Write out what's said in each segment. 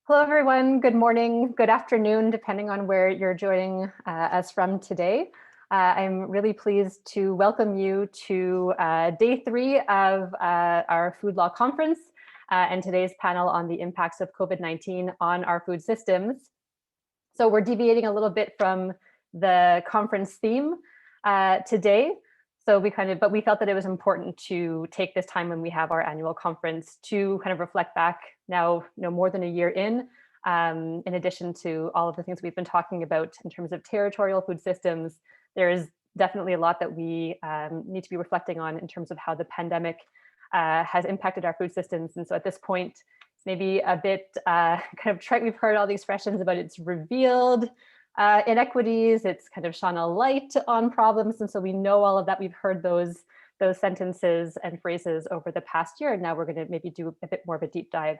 Hello, everyone. Good morning, good afternoon, depending on where you're joining us from today. I'm really pleased to welcome you to day 3 of our food law conference and today's panel on the impacts of COVID-19 on our food systems. So we're deviating a little bit from the conference theme today. So we felt that it was important to take this time when we have our annual conference to kind of reflect back now, more than a year in addition to all of the things we've been talking about in terms of territorial food systems. There is definitely a lot that we need to be reflecting on in terms of how the pandemic has impacted our food systems. And so at this point, it's maybe a bit kind of trite. We've heard all these expressions about it's revealed inequities, it's kind of shone a light on problems. And so we know all of that. We've heard those sentences and phrases over the past year. And now we're going to maybe do a bit more of a deep dive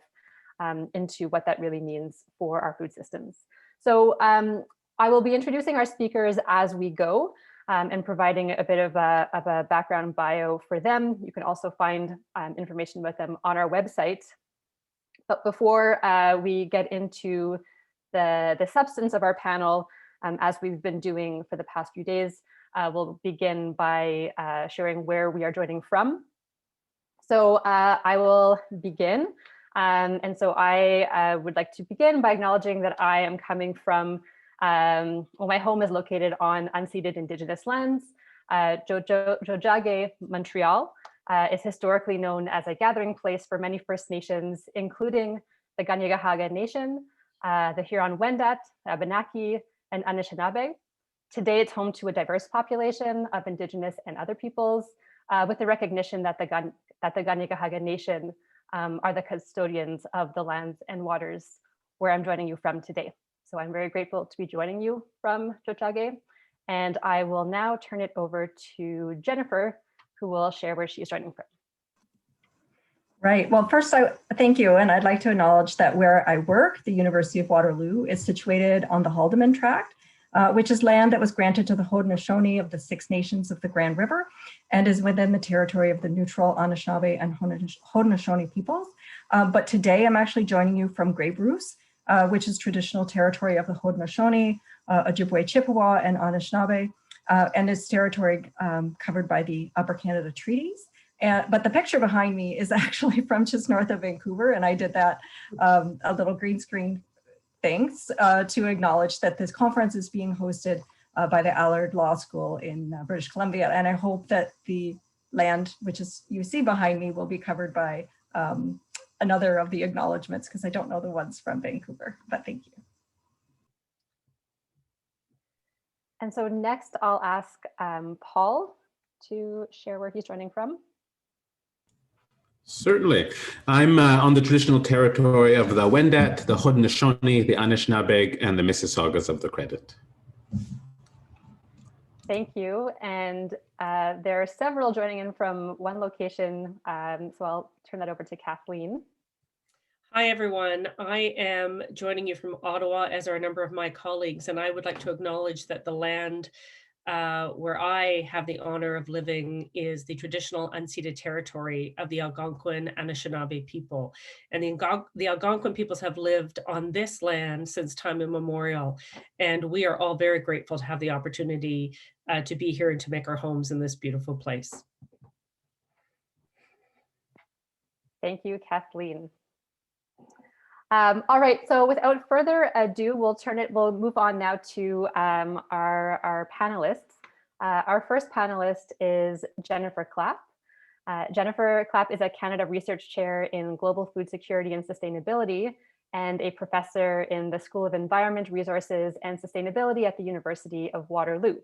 into what that really means for our food systems. So I will be introducing our speakers as we go and providing a bit of a background bio for them. You can also find information about them on our website. But before we get into the substance of our panel, as we've been doing for the past few days, we'll begin by sharing where we are joining from. So I will begin. And so I would like to begin by acknowledging that I am coming from, my home is located on unceded Indigenous lands. Tiohtià:ke, Montreal is historically known as a gathering place for many First Nations, including the Kanien'kehá:ka Nation, the Huron-Wendat, Abenaki, and Anishinaabe. Today, it's home to a diverse population of Indigenous and other peoples, with the recognition that the Kanien'kehá:ka Nation are the custodians of the lands and waters where I'm joining you from today. So I'm very grateful to be joining you from Tiohtià:ke, and I will now turn it over to Jennifer, who will share where she's joining from. Right. Well, first, thank you. And I'd like to acknowledge that where I work, the University of Waterloo, is situated on the Haldimand Tract, which is land that was granted to the Haudenosaunee of the Six Nations of the Grand River and is within the territory of the neutral Anishinaabe and Haudenosaunee peoples. But today I'm actually joining you from Grey Bruce, which is traditional territory of the Haudenosaunee, Ojibwe, Chippewa, and Anishinaabe, and is territory covered by the Upper Canada Treaties. But the picture behind me is actually from just north of Vancouver, and I did that a little green screen thanks to acknowledge that this conference is being hosted by the Allard Law School in British Columbia. And I hope that the land, which is you see behind me, will be covered by another of the acknowledgements, because I don't know the ones from Vancouver, but thank you. And so next I'll ask Paul to share where he's joining from. Certainly. I'm on the traditional territory of the Wendat, the Haudenosaunee, the Anishinaabe, and the Mississaugas of the Credit. Thank you. And there are several joining in from one location, so I'll turn that over to Kathleen. Hi, everyone. I am joining you from Ottawa, as are a number of my colleagues, and I would like to acknowledge that the land where I have the honor of living is the traditional unceded territory of the Algonquin Anishinaabe people. And the Algonquin peoples have lived on this land since time immemorial. And we are all very grateful to have the opportunity to be here and to make our homes in this beautiful place. Thank you, Kathleen. All right, so without further ado, we'll move on now to our panelists. Our first panelist is Jennifer Clapp. Jennifer Clapp is a Canada Research Chair in Global Food Security and Sustainability and a professor in the School of Environment, Resources and Sustainability at the University of Waterloo.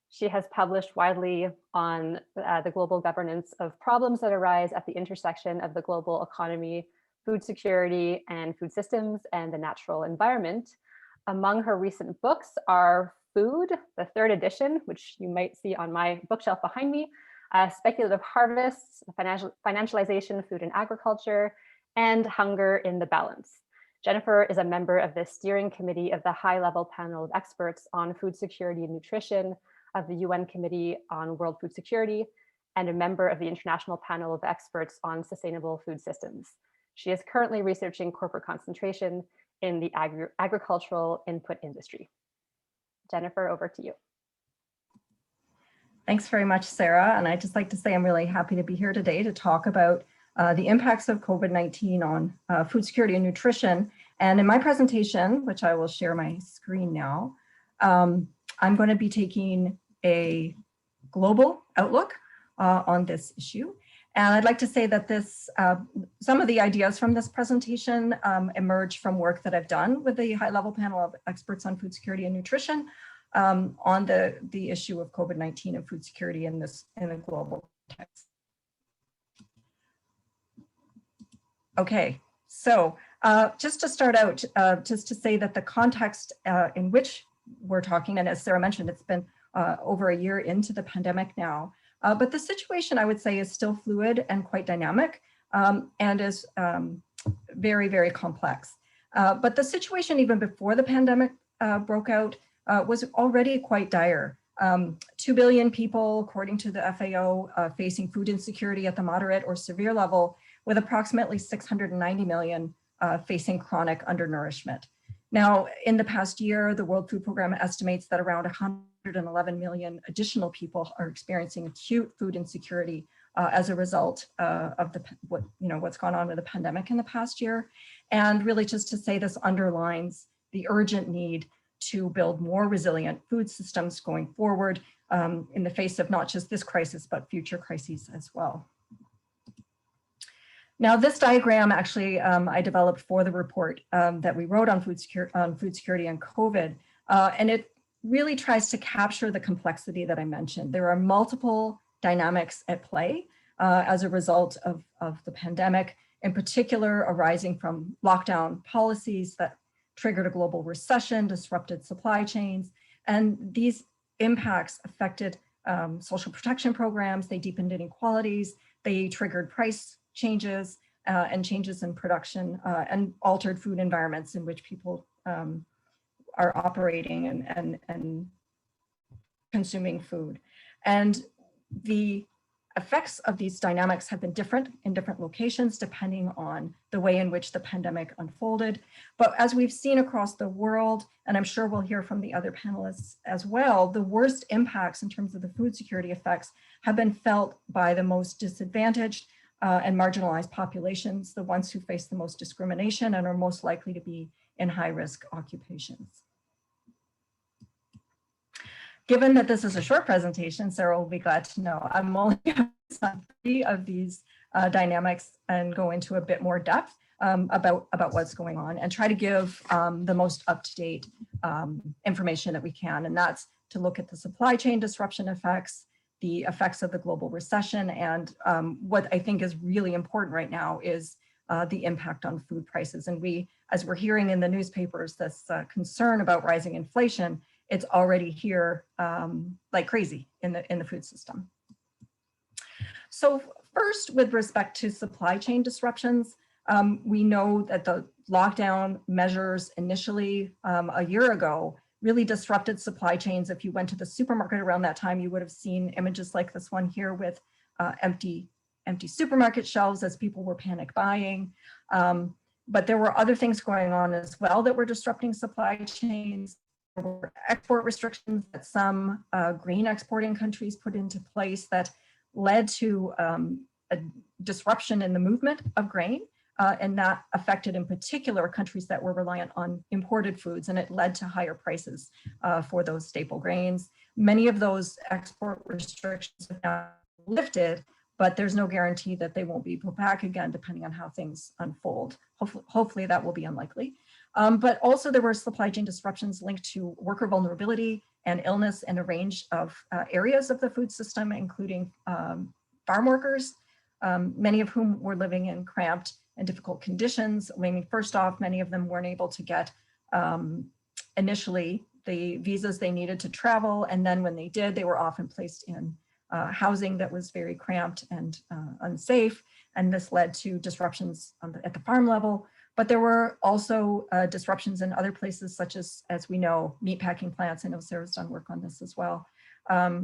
She has published widely on the global governance of problems that arise at the intersection of the global economy, food security and food systems, and the natural environment. Among her recent books are Food, the 3rd edition, which you might see on my bookshelf behind me, Speculative Harvests, Financialization, Food and Agriculture, and Hunger in the Balance. Jennifer is a member of the steering committee of the high-level panel of experts on food security and nutrition of the UN Committee on World Food Security, and a member of the international panel of experts on sustainable food systems. She is currently researching corporate concentration in the agricultural input industry. Jennifer, over to you. Thanks very much, Sarah. And I'd just like to say I'm really happy to be here today to talk about the impacts of COVID-19 on food security and nutrition. And in my presentation, which I will share my screen now, I'm going to be taking a global outlook on this issue. And I'd like to say that some of the ideas from this presentation emerge from work that I've done with the high-level panel of experts on food security and nutrition on the issue of COVID-19 and food security in a global context. Okay, so just to start out, just to say that the context in which we're talking, and as Sarah mentioned, it's been over a year into the pandemic now, but the situation, I would say, is still fluid and quite dynamic and is very, very complex. But the situation even before the pandemic broke out was already quite dire. 2 billion people, according to the FAO, facing food insecurity at the moderate or severe level, with approximately 690 million facing chronic undernourishment. Now, in the past year, the World Food Programme estimates that around 111 million additional people are experiencing acute food insecurity as a result of what's gone on with the pandemic in the past year. And really just to say this underlines the urgent need to build more resilient food systems going forward in the face of not just this crisis, but future crises as well. Now, this diagram actually I developed for the report that we wrote on food security and COVID, and it really tries to capture the complexity that I mentioned. There are multiple dynamics at play as a result of the pandemic, in particular arising from lockdown policies that triggered a global recession, disrupted supply chains, and these impacts affected social protection programs, they deepened inequalities, they triggered price changes and changes in production and altered food environments in which people are operating and consuming food. And the effects of these dynamics have been different in different locations depending on the way in which the pandemic unfolded. But as we've seen across the world, and I'm sure we'll hear from the other panelists as well, the worst impacts in terms of the food security effects have been felt by the most disadvantaged and marginalized populations, the ones who face the most discrimination and are most likely to be in high-risk occupations. Given that this is a short presentation, Sarah will be glad to know I'm only going to 3 of these dynamics and go into a bit more depth about what's going on and try to give the most up-to-date information that we can. And that's to look at the supply chain disruption effects, the effects of the global recession, and what I think is really important right now is the impact on food prices. And as we're hearing in the newspapers, this concern about rising inflation, it's already here like crazy in the food system. So first, with respect to supply chain disruptions, we know that the lockdown measures initially a year ago really disrupted supply chains. If you went to the supermarket around that time, you would have seen images like this one here with empty supermarket shelves as people were panic buying. But there were other things going on as well that were disrupting supply chains. There were export restrictions that some grain exporting countries put into place that led to a disruption in the movement of grain. And that affected in particular countries that were reliant on imported foods, and it led to higher prices for those staple grains. Many of those export restrictions have now lifted, but there's no guarantee that they won't be put back again depending on how things unfold. Hopefully that will be unlikely. But also there were supply chain disruptions linked to worker vulnerability and illness in a range of areas of the food system, including farm workers, many of whom were living in cramped and difficult conditions. I mean, first off, many of them weren't able to get initially the visas they needed to travel. And then when they did, they were often placed in housing that was very cramped and unsafe. And this led to disruptions at the farm level. But there were also disruptions in other places, such as we know, meatpacking plants. I know Sarah's done work on this as well,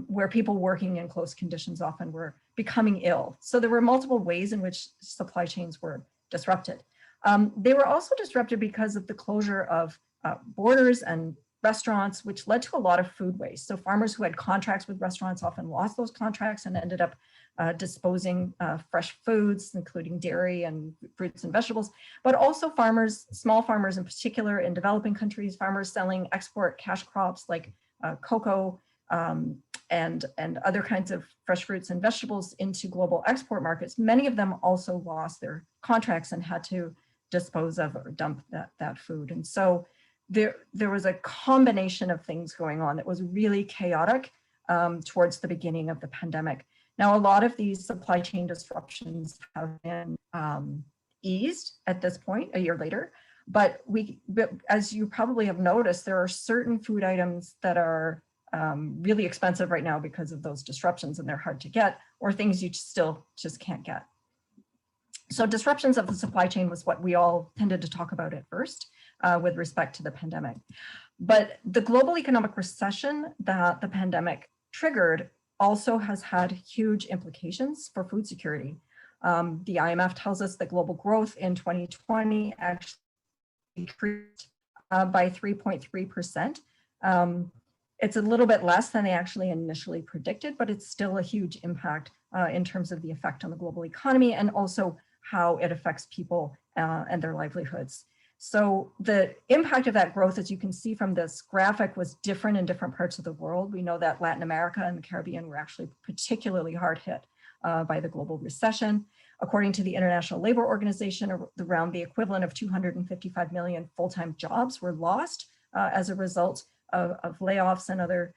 where people working in close conditions often were becoming ill. So there were multiple ways in which supply chains were disrupted. They were also disrupted because of the closure of borders and restaurants, which led to a lot of food waste. So farmers who had contracts with restaurants often lost those contracts and ended up disposing fresh foods, including dairy and fruits and vegetables, but also farmers, small farmers in particular in developing countries, farmers selling export cash crops like cocoa and other kinds of fresh fruits and vegetables into global export markets. Many of them also lost their contracts and had to dispose of or dump that food. And so there was a combination of things going on that was really chaotic towards the beginning of the pandemic. Now, a lot of these supply chain disruptions have been eased at this point, a year later, but as you probably have noticed, there are certain food items that are really expensive right now because of those disruptions and they're hard to get, or things you still just can't get. So disruptions of the supply chain was what we all tended to talk about at first with respect to the pandemic. But the global economic recession that the pandemic triggered also has had huge implications for food security. The IMF tells us that global growth in 2020 actually decreased by 3.3%. It's a little bit less than they actually initially predicted, but it's still a huge impact in terms of the effect on the global economy and also how it affects people and their livelihoods. So the impact of that growth, as you can see from this graphic, was different in different parts of the world. We know that Latin America and the Caribbean were actually particularly hard hit by the global recession. According to the International Labor Organization, around the equivalent of 255 million full-time jobs were lost as a result of layoffs and other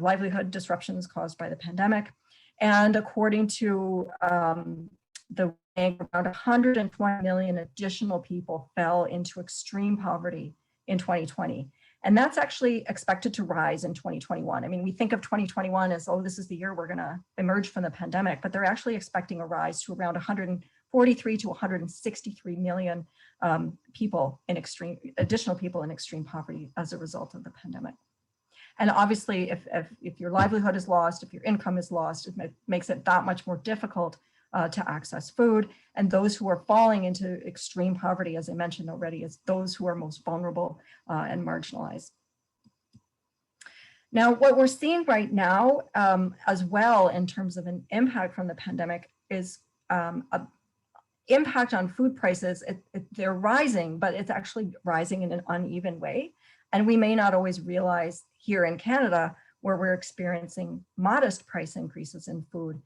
livelihood disruptions caused by the pandemic. And according to the bank, around 120 million additional people fell into extreme poverty in 2020. And that's actually expected to rise in 2021. I mean, we think of 2021 as, oh, this is the year we're going to emerge from the pandemic, but they're actually expecting a rise to around 143 to 163 million people in additional people in extreme poverty as a result of the pandemic. And obviously, if your livelihood is lost, if your income is lost, it makes it that much more difficult to access food. And those who are falling into extreme poverty, as I mentioned already, is those who are most vulnerable and marginalized. Now, what we're seeing right now as well in terms of an impact from the pandemic is an impact on food prices. They're rising, but it's actually rising in an uneven way. And we may not always realize here in Canada, where we're experiencing modest price increases in food,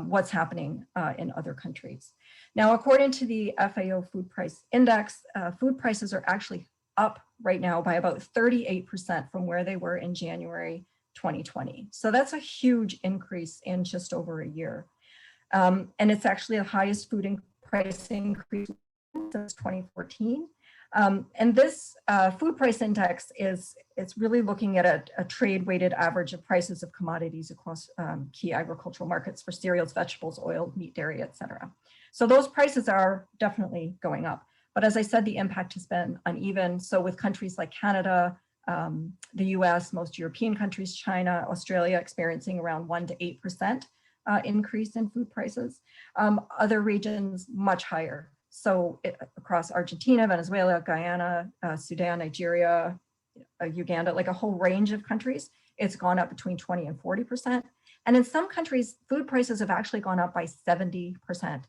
what's happening in other countries. Now, according to the FAO Food Price Index, food prices are actually up right now by about 38% from where they were in January 2020. So that's a huge increase in just over a year. And it's actually the highest food price increase since 2014. And this food price index it's really looking at a trade weighted average of prices of commodities across key agricultural markets for cereals, vegetables, oil, meat, dairy, et cetera. So those prices are definitely going up. But as I said, the impact has been uneven. So with countries like Canada, the US, most European countries, China, Australia experiencing around 1 to 8% increase in food prices. Other regions much higher. So across Argentina, Venezuela, Guyana, Sudan, Nigeria, Uganda, like a whole range of countries, it's gone up between 20 and 40%. And in some countries, food prices have actually gone up by 70%.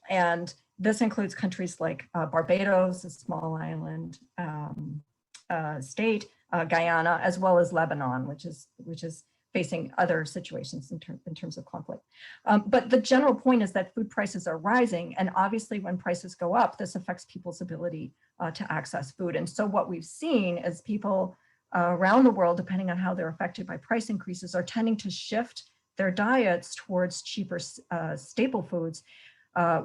And this includes countries like Barbados, a small island state, Guyana, as well as Lebanon, which is facing other situations in terms of conflict. But the general point is that food prices are rising. And obviously when prices go up, this affects people's ability to access food. And so what we've seen is people around the world, depending on how they're affected by price increases, are tending to shift their diets towards cheaper staple foods,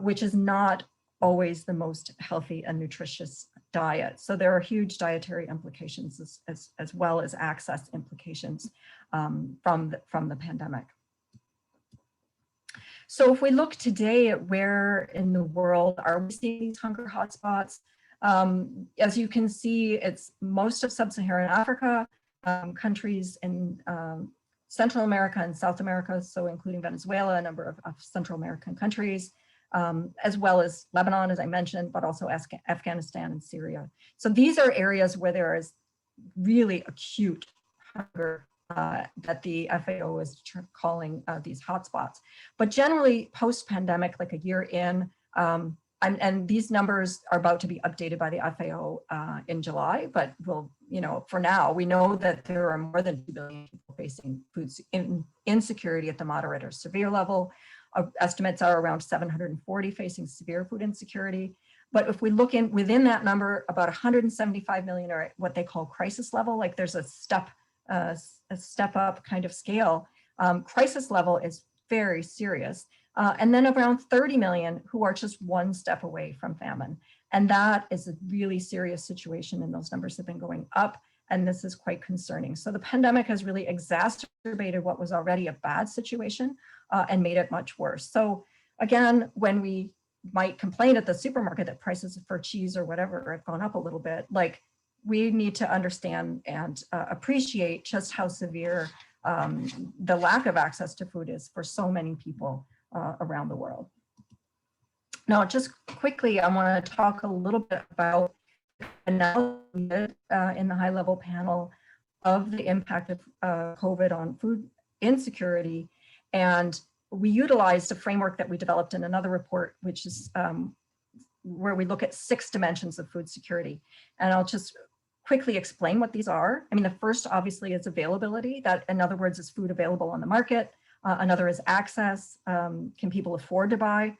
which is not always the most healthy and nutritious diet. So there are huge dietary implications as well as access implications from the pandemic. So if we look today at where in the world are we seeing these hunger hotspots, as you can see, it's most of sub-Saharan Africa, countries in Central America and South America, so including Venezuela, a number of Central American countries, as well as Lebanon, as I mentioned, but also Afghanistan and Syria. So these are areas where there is really acute hunger that the FAO is calling these hotspots. But generally post-pandemic, like a year in, and these numbers are about to be updated by the FAO in July, but we'll, for now, we know that there are more than 2 billion people facing food insecurity at the moderate or severe level. Estimates are around 740 facing severe food insecurity. But if we look within that number, about 175 million are at what they call crisis level, like there's a step up kind of scale. Crisis level is very serious. And then around 30 million who are just one step away from famine. And that is a really serious situation, and those numbers have been going up, and this is quite concerning. So the pandemic has really exacerbated what was already a bad situation and made it much worse. So again, when we might complain at the supermarket that prices for cheese or whatever have gone up a little bit, like we need to understand and appreciate just how severe the lack of access to food is for so many people around the world. Now, just quickly, I want to talk a little bit about analysis in the high-level panel of the impact of COVID on food insecurity. And we utilized a framework that we developed in another report, which is where we look at 6 dimensions of food security. And I'll just quickly explain what these are. I mean, the first obviously is availability. That, in other words, is food available on the market. Another is access. Can people afford to buy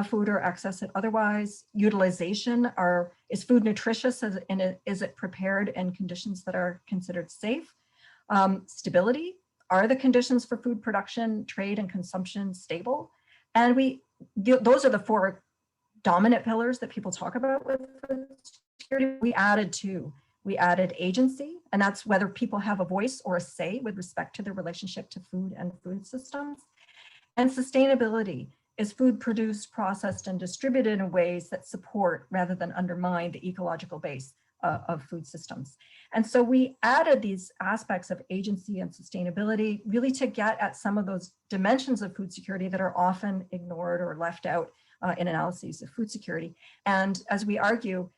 food or access it otherwise? Utilization, is food nutritious and is it prepared in conditions that are considered safe? Stability, are the conditions for food production, trade, and consumption stable? And those are the 4 dominant pillars that people talk about with food security. We added 2. We added agency, and that's whether people have a voice or a say with respect to their relationship to food and food systems. And sustainability, is food produced, processed, and distributed in ways that support rather than undermine the ecological base of food systems. And so we added these aspects of agency and sustainability really to get at some of those dimensions of food security that are often ignored or left out in analyses of food security. And as we argue,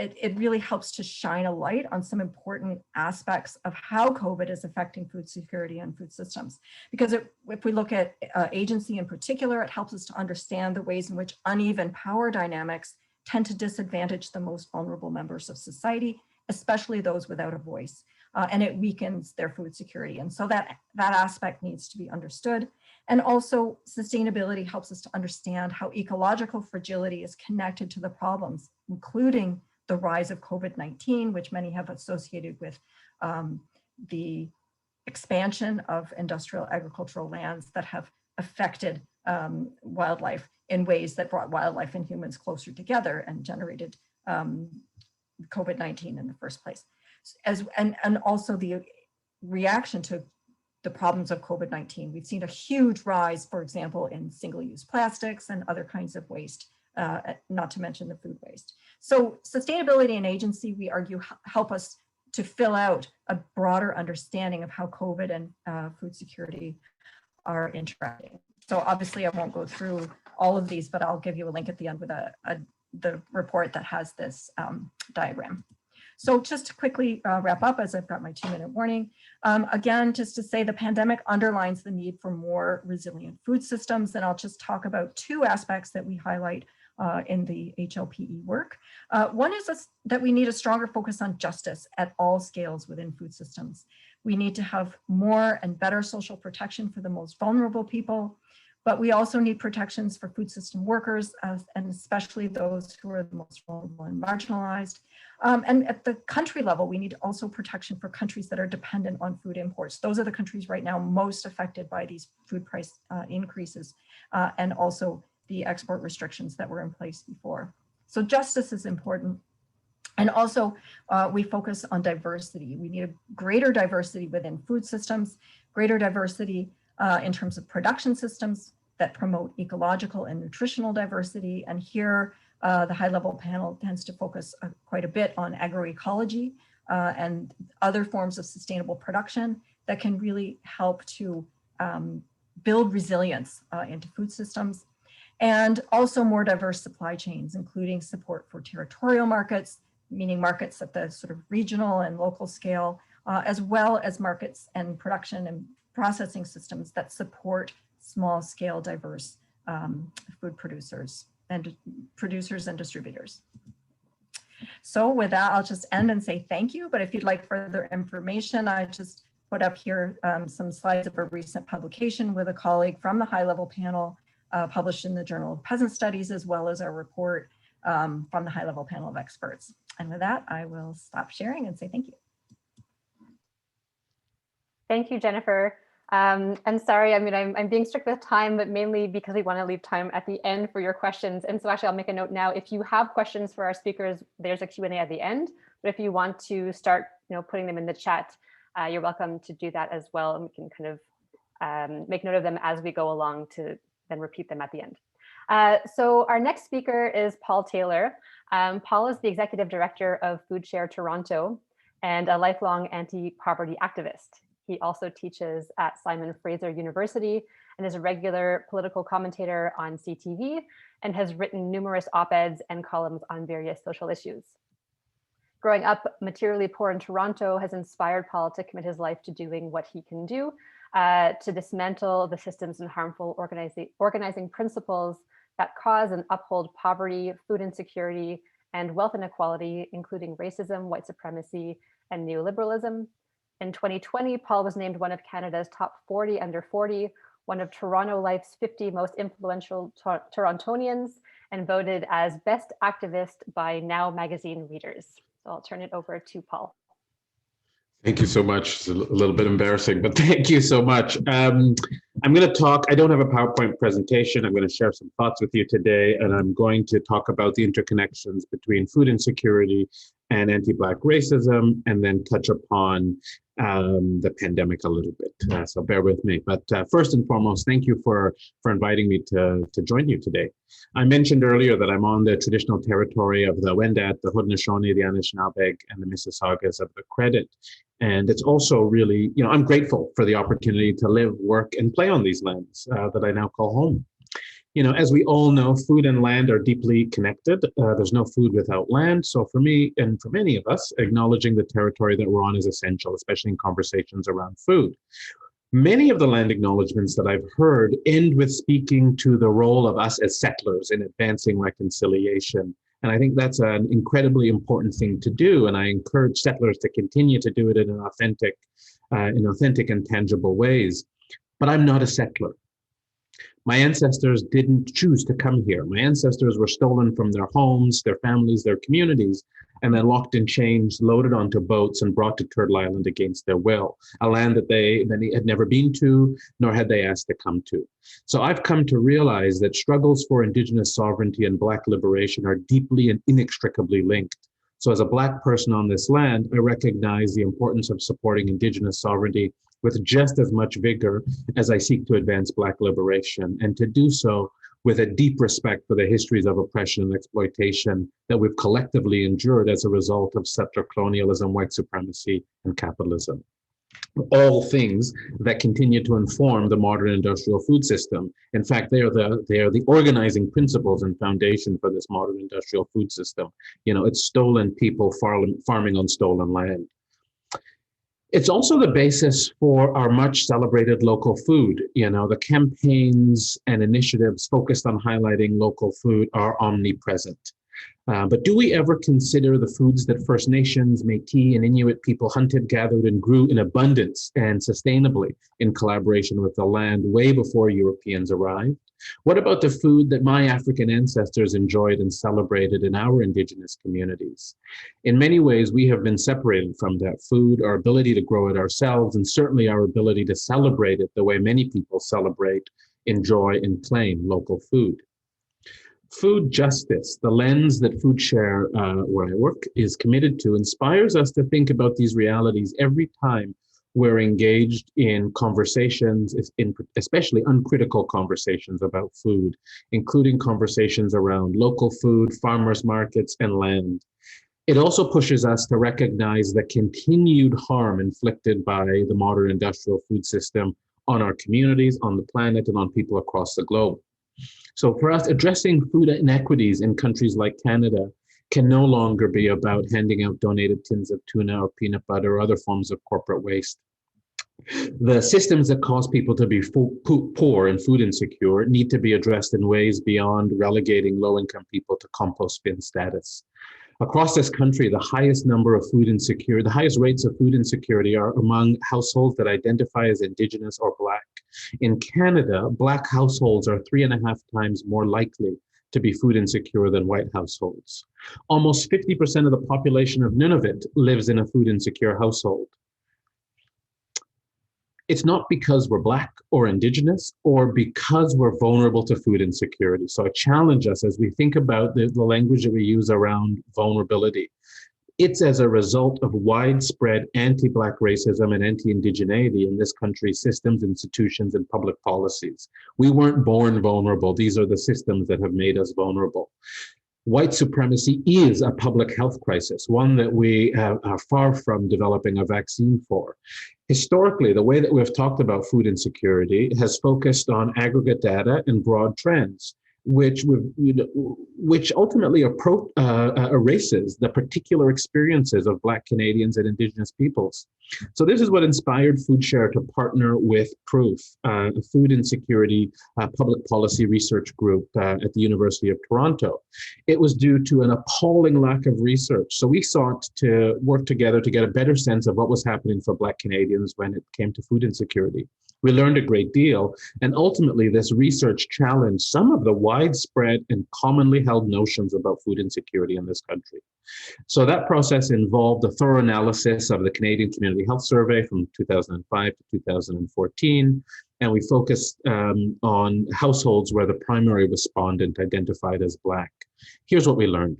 it really helps to shine a light on some important aspects of how COVID is affecting food security and food systems. Because if we look at agency in particular, it helps us to understand the ways in which uneven power dynamics tend to disadvantage the most vulnerable members of society, especially those without a voice, and it weakens their food security. And so that aspect needs to be understood. And also sustainability helps us to understand how ecological fragility is connected to the problems, including the rise of COVID-19, which many have associated with the expansion of industrial agricultural lands that have affected wildlife in ways that brought wildlife and humans closer together and generated COVID-19 in the first place. And also the reaction to the problems of COVID-19. We've seen a huge rise, for example, in single-use plastics and other kinds of waste, not to mention the food waste. So sustainability and agency, we argue, help us to fill out a broader understanding of how COVID and food security are interacting. So obviously I won't go through all of these, but I'll give you a link at the end with the report that has this diagram. So just to quickly wrap up, as I've got my 2-minute warning, again, just to say the pandemic underlines the need for more resilient food systems. And I'll just talk about 2 aspects that we highlight in the HLPE work. One is that we need a stronger focus on justice at all scales within food systems. We need to have more and better social protection for the most vulnerable people, but we also need protections for food system workers, and especially those who are the most vulnerable and marginalized. And at the country level, we need also protection for countries that are dependent on food imports. Those are the countries right now most affected by these food price increases, and also the export restrictions that were in place before. So justice is important. And also we focus on diversity. We need a greater diversity within food systems, greater diversity in terms of production systems that promote ecological and nutritional diversity. And here the high-level panel tends to focus quite a bit on agroecology and other forms of sustainable production that can really help to build resilience into food systems. and also more diverse supply chains, including support for territorial markets, meaning markets at the sort of regional and local scale, as well as markets and production and processing systems that support small scale diverse food producers and distributors. So with that, I'll just end and say thank you. But if you'd like further information, I just put up here some slides of a recent publication with a colleague from the high-level panel published in the Journal of Peasant Studies, as well as our report from the high-level panel of experts. And with that, I will stop sharing and say thank you. Thank you, Jennifer. And sorry, I mean, I'm being strict with time, but mainly because we want to leave time at the end for your questions. And so actually, I'll make a note now. If you have questions for our speakers, there's a Q&A at the end. But if you want to start, putting them in the chat, you're welcome to do that as well. And we can kind of make note of them as we go along to then repeat them at the end. So our next speaker is Paul Taylor. Paul is the Executive Director of FoodShare Toronto and a lifelong anti-poverty activist. He also teaches at Simon Fraser University and is a regular political commentator on CTV and has written numerous op-eds and columns on various social issues. Growing up materially poor in Toronto has inspired Paul to commit his life to doing what he can do to dismantle the systems and harmful organizing principles that cause and uphold poverty, food insecurity, and wealth inequality, including racism, white supremacy, and neoliberalism. In 2020, Paul was named one of Canada's top 40 under 40, one of Toronto Life's 50 most influential Torontonians, and voted as best activist by Now magazine readers. So I'll turn it over to Paul. Thank you so much. It's a little bit embarrassing, but thank you so much. I'm going to talk, I don't have a PowerPoint presentation. I'm going to share some thoughts with you today, and I'm going to talk about the interconnections between food insecurity and anti-Black racism, and then touch upon the pandemic a little bit. So bear with me. But first and foremost, thank you for inviting me to join you today. I mentioned earlier that I'm on the traditional territory of the Wendat, the Haudenosaunee, the Anishinaabe, and the Mississaugas of the Credit. And it's also really, I'm grateful for the opportunity to live, work, and play on these lands that I now call home. As we all know, food and land are deeply connected. There's no food without land. So for me, and for many of us, acknowledging the territory that we're on is essential, especially in conversations around food. Many of the land acknowledgements that I've heard end with speaking to the role of us as settlers in advancing reconciliation. And I think that's an incredibly important thing to do. And I encourage settlers to continue to do it in authentic and tangible ways. But I'm not a settler. My ancestors didn't choose to come here. My ancestors were stolen from their homes, their families, their communities, and then locked in chains, loaded onto boats, and brought to Turtle Island against their will, a land that they had never been to, nor had they asked to come to. So I've come to realize that struggles for Indigenous sovereignty and Black liberation are deeply and inextricably linked. So as a Black person on this land, I recognize the importance of supporting Indigenous sovereignty with just as much vigor as I seek to advance Black liberation, and to do so with a deep respect for the histories of oppression and exploitation that we've collectively endured as a result of settler colonialism, white supremacy, and capitalism. All things that continue to inform the modern industrial food system. In fact, they are the organizing principles and foundation for this modern industrial food system. It's stolen people farming on stolen land. It's also the basis for our much celebrated local food. The campaigns and initiatives focused on highlighting local food are omnipresent. But do we ever consider the foods that First Nations, Métis, and Inuit people hunted, gathered, and grew in abundance and sustainably in collaboration with the land way before Europeans arrived? What about the food that my African ancestors enjoyed and celebrated in our Indigenous communities? In many ways, we have been separated from that food, our ability to grow it ourselves, and certainly our ability to celebrate it the way many people celebrate, enjoy, and claim local food. Food justice, the lens that FoodShare, where I work, is committed to, inspires us to think about these realities every time we're engaged in conversations, especially uncritical conversations about food, including conversations around local food, farmers markets, and land. It also pushes us to recognize the continued harm inflicted by the modern industrial food system on our communities, on the planet, and on people across the globe. So for us, addressing food inequities in countries like Canada can no longer be about handing out donated tins of tuna or peanut butter or other forms of corporate waste. The systems that cause people to be poor and food insecure need to be addressed in ways beyond relegating low-income people to compost bin status. Across this country, the highest rates of food insecurity are among households that identify as Indigenous or Black. In Canada, Black households are 3.5 times more likely to be food insecure than white households. Almost 50% of the population of Nunavut lives in a food insecure household. It's not because we're Black or Indigenous or because we're vulnerable to food insecurity. So I challenge us as we think about the language that we use around vulnerability. It's as a result of widespread anti-Black racism and anti-indigeneity in this country's systems, institutions, and public policies. We weren't born vulnerable. These are the systems that have made us vulnerable. White supremacy is a public health crisis, one that we are far from developing a vaccine for. Historically, the way that we've talked about food insecurity has focused on aggregate data and broad trends, which ultimately erases the particular experiences of Black Canadians and Indigenous peoples. So this is what inspired FoodShare to partner with Proof, a food insecurity public policy research group at the University of Toronto. It was due to an appalling lack of research. So we sought to work together to get a better sense of what was happening for Black Canadians when it came to food insecurity. We learned a great deal, and ultimately this research challenged some of the widespread and commonly held notions about food insecurity in this country. So that process involved a thorough analysis of the Canadian Community Health Survey from 2005 to 2014, and we focused on households where the primary respondent identified as Black. Here's what we learned.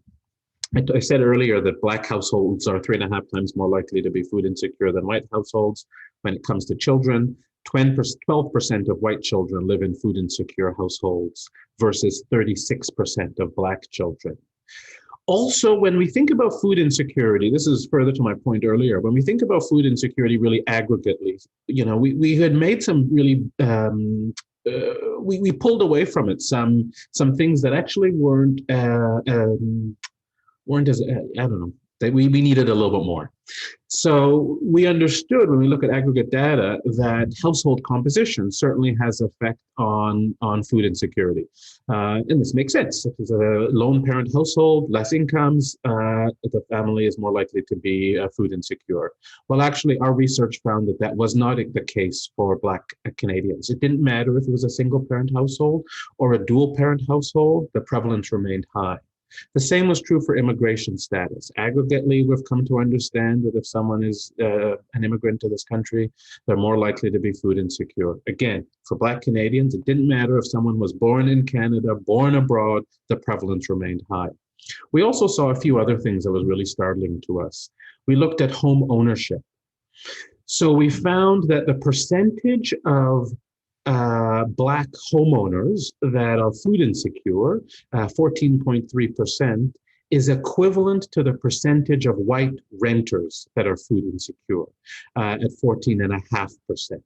I said earlier that Black households are 3.5 times more likely to be food insecure than white households. When it comes to children, 12% of white children live in food insecure households versus 36% of Black children. Also, when we think about food insecurity, this is further to my point earlier, when we think about food insecurity really aggregately, we had made some really, we pulled away from it, some things that actually weren't as, I don't know, that we needed a little bit more. So we understood when we look at aggregate data that household composition certainly has effect on food insecurity. And this makes sense. If it's a lone parent household, less incomes, the family is more likely to be food insecure. Well, actually, our research found that that was not the case for Black Canadians. It didn't matter if it was a single parent household or a dual parent household, the prevalence remained high. The same was true for immigration status. Aggregately, we've come to understand that if someone is an immigrant to this country, they're more likely to be food insecure. Again, for Black Canadians, it didn't matter if someone was born in Canada, born abroad, the prevalence remained high. We also saw a few other things that was really startling to us. We looked at home ownership. So we found that the percentage of Black homeowners that are food insecure, 14.3%, is equivalent to the percentage of white renters that are food insecure at 14.5%.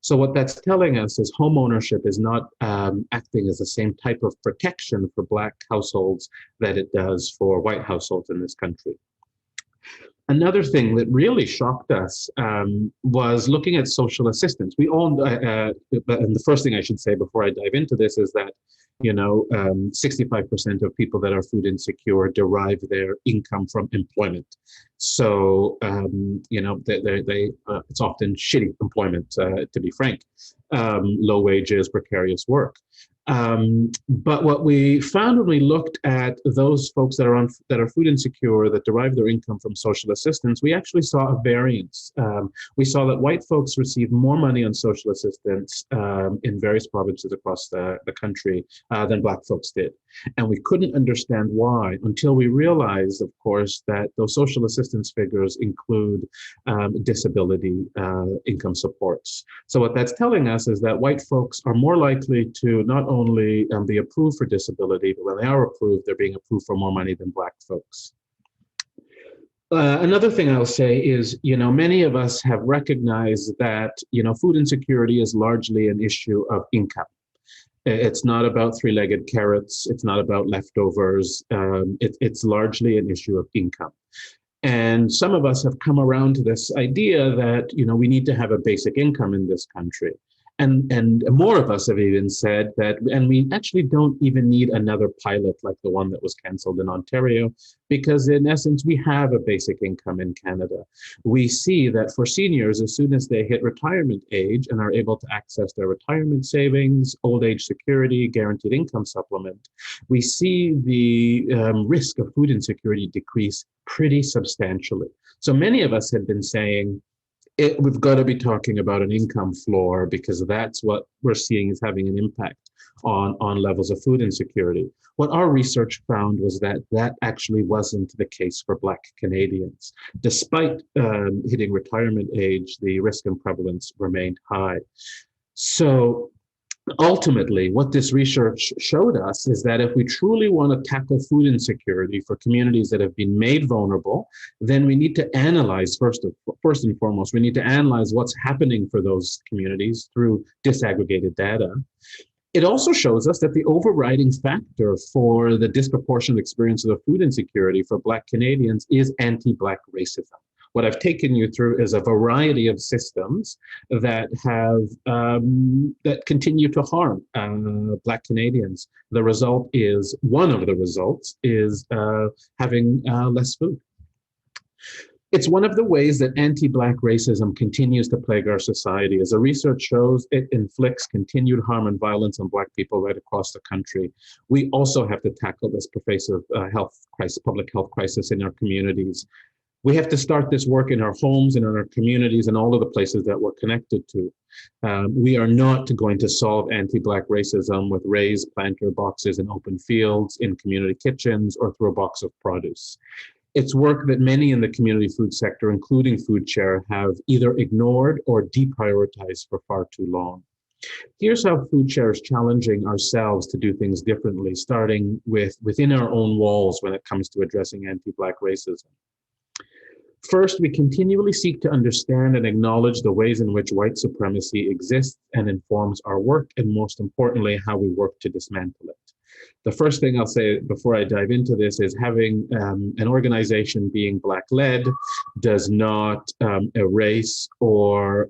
So what that's telling us is home ownership is not acting as the same type of protection for Black households that it does for white households in this country. Another thing that really shocked us was looking at social assistance. We all, and the first thing I should say before I dive into this is that, 65% of people that are food insecure derive their income from employment. So, it's often shitty employment, to be frank, low wages, precarious work. But what we found when we looked at those folks that are food insecure, that derive their income from social assistance, we actually saw a variance. We saw that white folks received more money on social assistance in various provinces across the country than Black folks did. And we couldn't understand why until we realized, of course, that those social assistance figures include disability income supports. So what that's telling us is that white folks are more likely to not only be approved for disability, but when they are approved, they're being approved for more money than Black folks. Another thing I'll say is, many of us have recognized that, food insecurity is largely an issue of income. It's not about three-legged carrots. It's not about leftovers. It's largely an issue of income. And some of us have come around to this idea that, we need to have a basic income in this country. And more of us have even said that, and we actually don't even need another pilot like the one that was canceled in Ontario, because in essence, we have a basic income in Canada. We see that for seniors, as soon as they hit retirement age and are able to access their retirement savings, old age security, guaranteed income supplement, we see the risk of food insecurity decrease pretty substantially. So many of us had been saying, we've got to be talking about an income floor, because that's what we're seeing is having an impact on levels of food insecurity. What our research found was that that actually wasn't the case for Black Canadians. Despite hitting retirement age, the risk and prevalence remained high. So ultimately, what this research showed us is that if we truly want to tackle food insecurity for communities that have been made vulnerable, then we need to analyze, first and foremost, we need to analyze what's happening for those communities through disaggregated data. It also shows us that the overriding factor for the disproportionate experience of food insecurity for Black Canadians is anti-Black racism. What I've taken you through is a variety of systems that have that continue to harm Black Canadians. The result is, one of the results is having less food. It's one of the ways that anti-Black racism continues to plague our society. As the research shows, it inflicts continued harm and violence on Black people right across the country. We also have to tackle this pervasive public health crisis in our communities. We have to start this work in our homes and in our communities and all of the places that we're connected to. We are not going to solve anti-Black racism with raised planter boxes in open fields, in community kitchens, or through a box of produce. It's work that many in the community food sector, including FoodShare, have either ignored or deprioritized for far too long. Here's how FoodShare is challenging ourselves to do things differently, starting within our own walls when it comes to addressing anti-Black racism. First, we continually seek to understand and acknowledge the ways in which white supremacy exists and informs our work, and most importantly, how we work to dismantle it. The first thing I'll say before I dive into this is having an organization being Black-led does not erase or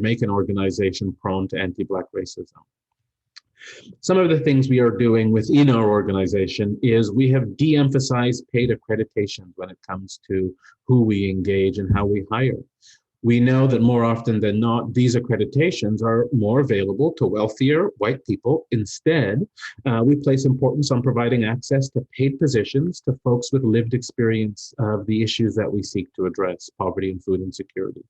make an organization prone to anti-Black racism. Some of the things we are doing within our organization is we have de-emphasized paid accreditations when it comes to who we engage and how we hire. We know that more often than not, these accreditations are more available to wealthier white people. Instead, we place importance on providing access to paid positions to folks with lived experience of the issues that we seek to address, poverty and food insecurity.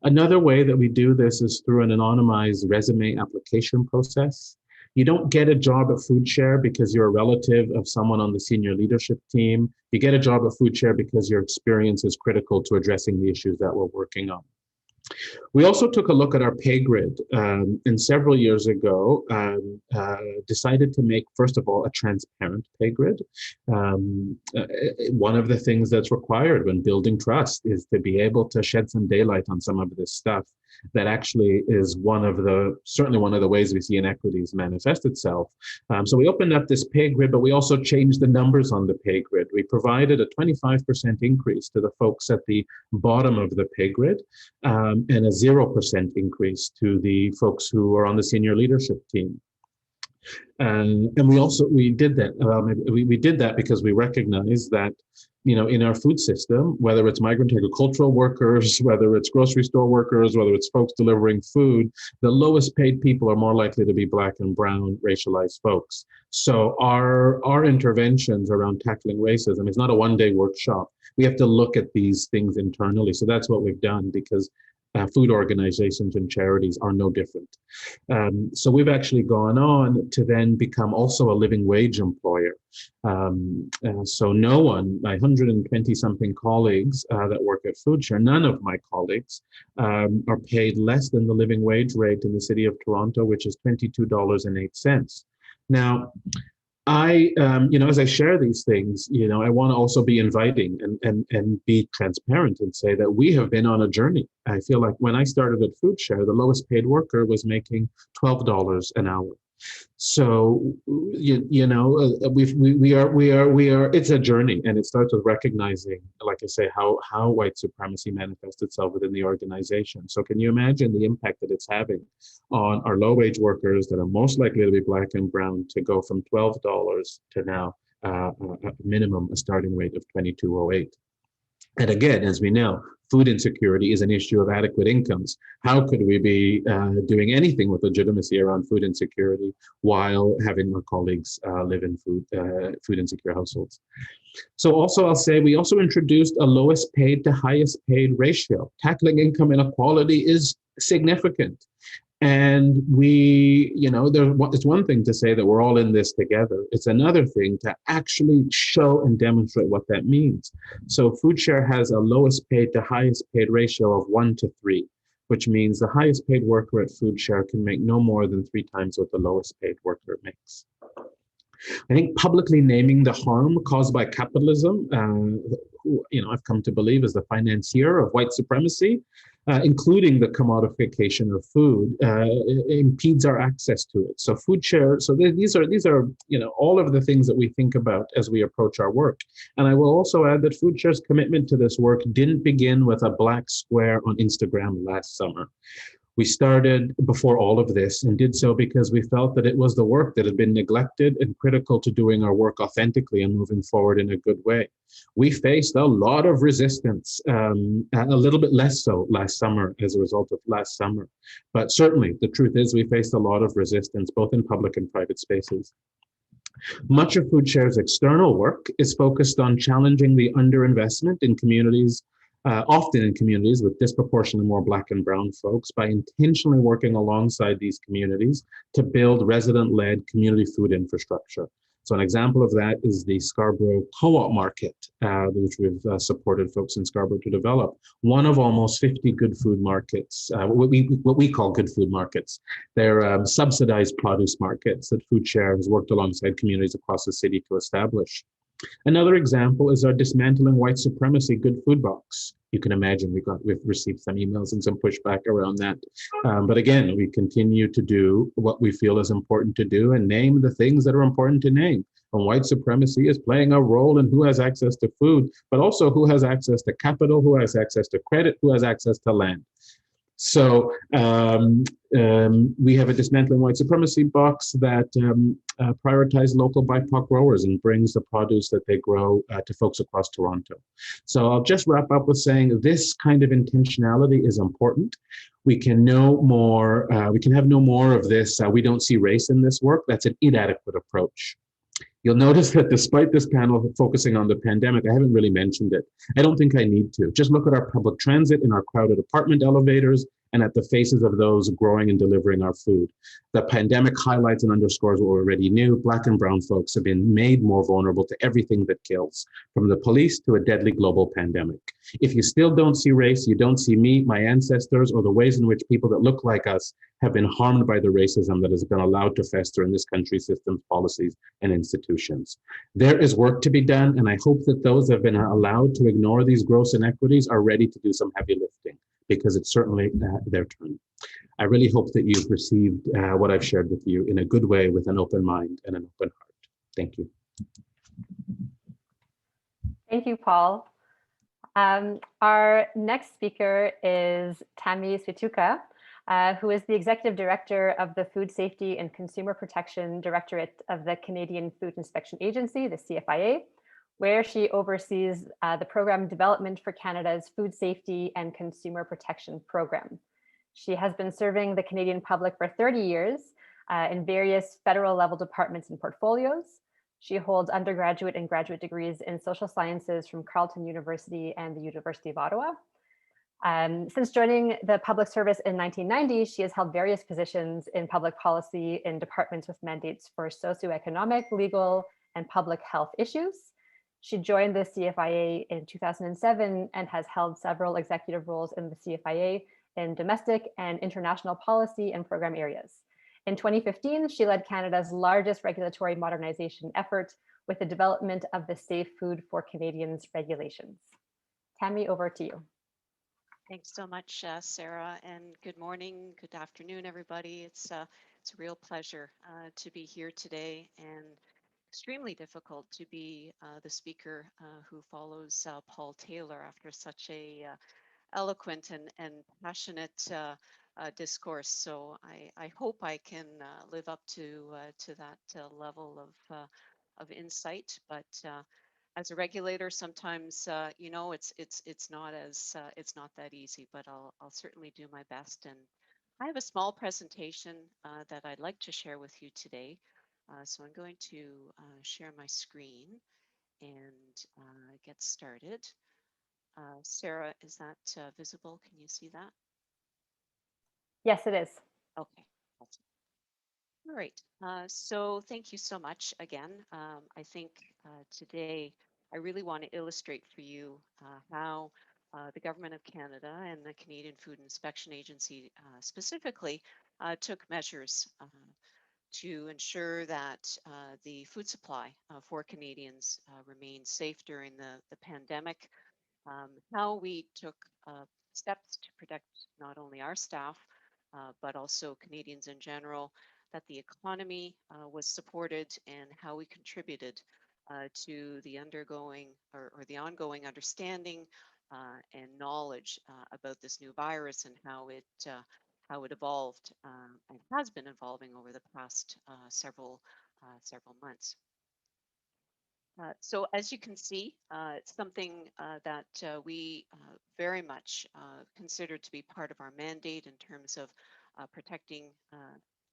Another way that we do this is through an anonymized resume application process. You don't get a job at FoodShare because you're a relative of someone on the senior leadership team. You get a job at FoodShare because your experience is critical to addressing the issues that we're working on. We also took a look at our pay grid and several years ago decided to make, first of all, a transparent pay grid. One of the things that's required when building trust is to be able to shed some daylight on some of this stuff. That actually is certainly one of the ways we see inequities manifest itself. So we opened up this pay grid, but we also changed the numbers on the pay grid. We provided a 25% increase to the folks at the bottom of the pay grid and a 0% increase to the folks who are on the senior leadership team. And we did that. We did that because we recognize that, in our food system, whether it's migrant agricultural workers, whether it's grocery store workers, whether it's folks delivering food, the lowest paid people are more likely to be Black and brown racialized folks. So our interventions around tackling racism is not a one-day workshop. We have to look at these things internally. So that's what we've done, because food organizations and charities are no different. So we've actually gone on to then become also a living wage employer. So no one, my 120 something colleagues that work at FoodShare, none of my colleagues are paid less than the living wage rate in the city of Toronto, which is $22.08. Now, as I share these things, I want to also be inviting and be transparent and say that we have been on a journey. I feel like when I started at FoodShare, the lowest paid worker was making $12 an hour. So it's a journey, and it starts with recognizing, like I say, how white supremacy manifests itself within the organization. So can you imagine the impact that it's having on our low-wage workers that are most likely to be Black and brown to go from $12 to now a minimum, a starting rate of $22.08. And again, as we know, food insecurity is an issue of adequate incomes. How could we be doing anything with legitimacy around food insecurity while having our colleagues live in food insecure households? So also I'll say we also introduced a lowest paid to highest paid ratio. Tackling income inequality is significant. And it's one thing to say that we're all in this together. It's another thing to actually show and demonstrate what that means. So FoodShare has a lowest paid to highest paid ratio of 1:3, which means the highest paid worker at FoodShare can make no more than 3 times what the lowest paid worker makes. I think publicly naming the harm caused by capitalism, who I've come to believe is the financier of white supremacy, including the commodification of food, impedes our access to it. So FoodShare, so these are all of the things that we think about as we approach our work. And I will also add that FoodShare's commitment to this work didn't begin with a black square on Instagram last summer. We started before all of this and did so because we felt that it was the work that had been neglected and critical to doing our work authentically and moving forward in a good way. We faced a lot of resistance, a little bit less so last summer as a result of last summer. But certainly the truth is we faced a lot of resistance, both in public and private spaces. Much of FoodShare's external work is focused on challenging the underinvestment in communities, often in communities with disproportionately more Black and brown folks, by intentionally working alongside these communities to build resident-led community food infrastructure. So an example of that is the Scarborough Co-op Market, which we've supported folks in Scarborough to develop. One of almost 50 good food markets, what we call good food markets. They're subsidized produce markets that FoodShare has worked alongside communities across the city to establish. Another example is our Dismantling White Supremacy Good Food Box. You can imagine we've received some emails and some pushback around that. But again, we continue to do what we feel is important to do and name the things that are important to name. And white supremacy is playing a role in who has access to food, but also who has access to capital, who has access to credit, who has access to land. So we have a Dismantling White Supremacy box that prioritizes local BIPOC growers and brings the produce that they grow to folks across Toronto. So I'll just wrap up with saying this kind of intentionality is important. We can know more, we can have no more of this. We don't see race in this work. That's an inadequate approach. You'll notice that despite this panel focusing on the pandemic, I haven't really mentioned it. I don't think I need to. Just look at our public transit and our crowded apartment elevators and at the faces of those growing and delivering our food. The pandemic highlights and underscores what we already knew. Black and brown folks have been made more vulnerable to everything that kills, from the police to a deadly global pandemic. If you still don't see race, you don't see me, my ancestors, or the ways in which people that look like us have been harmed by the racism that has been allowed to fester in this country's systems, policies, and institutions. There is work to be done, and I hope that those that have been allowed to ignore these gross inequities are ready to do some heavy lifting, because it's certainly their turn. I really hope that you've received what I've shared with you in a good way, with an open mind and an open heart. Thank you. Thank you, Paul. Our next speaker is Tammy Switucha, who is the Executive Director of the Food Safety and Consumer Protection Directorate of the Canadian Food Inspection Agency, the CFIA, where she oversees the program development for Canada's Food Safety and Consumer Protection Program. She has been serving the Canadian public for 30 years in various federal level departments and portfolios. She holds undergraduate and graduate degrees in social sciences from Carleton University and the University of Ottawa. Since joining the public service in 1990, she has held various positions in public policy in departments with mandates for socioeconomic, legal, and public health issues. She joined the CFIA in 2007 and has held several executive roles in the CFIA in domestic and international policy and program areas. In 2015, she led Canada's largest regulatory modernization effort with the development of the Safe Food for Canadians regulations. Tammy, over to you. Thanks so much, Sarah, and good morning, good afternoon, everybody. It's It's a real pleasure to be here today, and extremely difficult to be the speaker who follows Paul Taylor after such a eloquent and passionate discourse. So I hope I can live up to that level of insight. But as a regulator, sometimes you know it's not that easy. But I'll certainly do my best. And I have a small presentation that I'd like to share with you today. So I'm going to share my screen and get started. Sarah, is that visible? Can you see that? Yes, it is. Okay. Awesome. All right. So thank you so much again. I think today I really want to illustrate for you how the Government of Canada and the Canadian Food Inspection Agency specifically took measures to ensure that the food supply for Canadians remained safe during the pandemic. How we took steps to protect not only our staff, but also Canadians in general, that the economy was supported, and how we contributed to the undergoing or the ongoing understanding and knowledge about this new virus, and how it evolved and has been evolving over the past several months. So as you can see, it's something that we very much consider to be part of our mandate in terms of protecting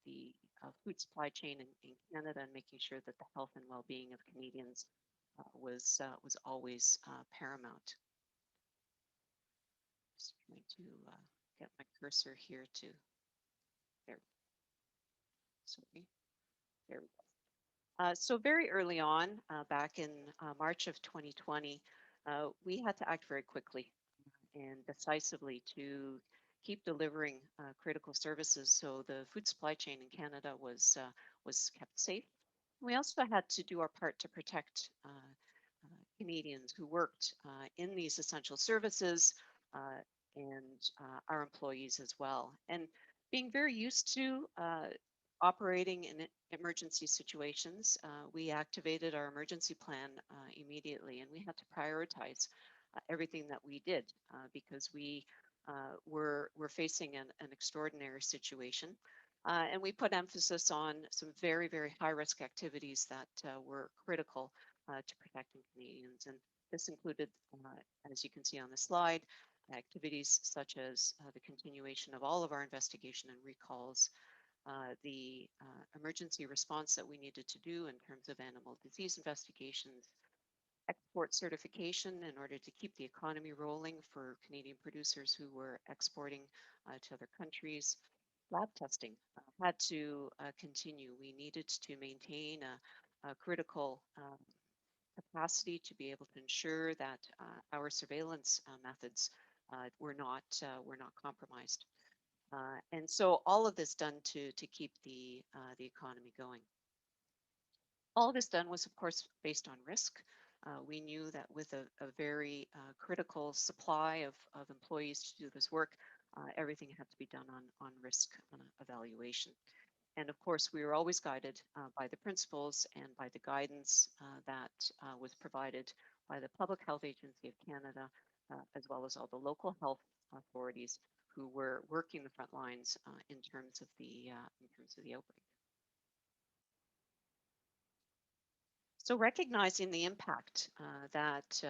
the food supply chain in Canada, and making sure that the health and well-being of Canadians was always paramount. Just trying to get my cursor here to there. Sorry, there we go. So very early on, back in March of 2020, we had to act very quickly and decisively to keep delivering critical services. So the food supply chain in Canada was kept safe. We also had to do our part to protect Canadians who worked in these essential services and our employees as well. And being very used to operating in emergency situations, we activated our emergency plan immediately, and we had to prioritize everything that we did because we were facing an extraordinary situation. And we put emphasis on some very, very high risk activities that were critical to protecting Canadians. And this included, as you can see on the slide, activities such as the continuation of all of our investigation and recalls, the emergency response that we needed to do in terms of animal disease investigations, export certification in order to keep the economy rolling for Canadian producers who were exporting to other countries. Lab testing had to continue. We needed to maintain a critical capacity to be able to ensure that our surveillance methods were not compromised. And so all of this done to keep the economy going. All this done was, of course, based on risk. We knew that with a very critical supply of employees to do this work, everything had to be done on risk evaluation. And of course, we were always guided by the principles and by the guidance that was provided by the Public Health Agency of Canada, as well as all the local health authorities who were working the front lines in terms of the outbreak. So recognizing the impact that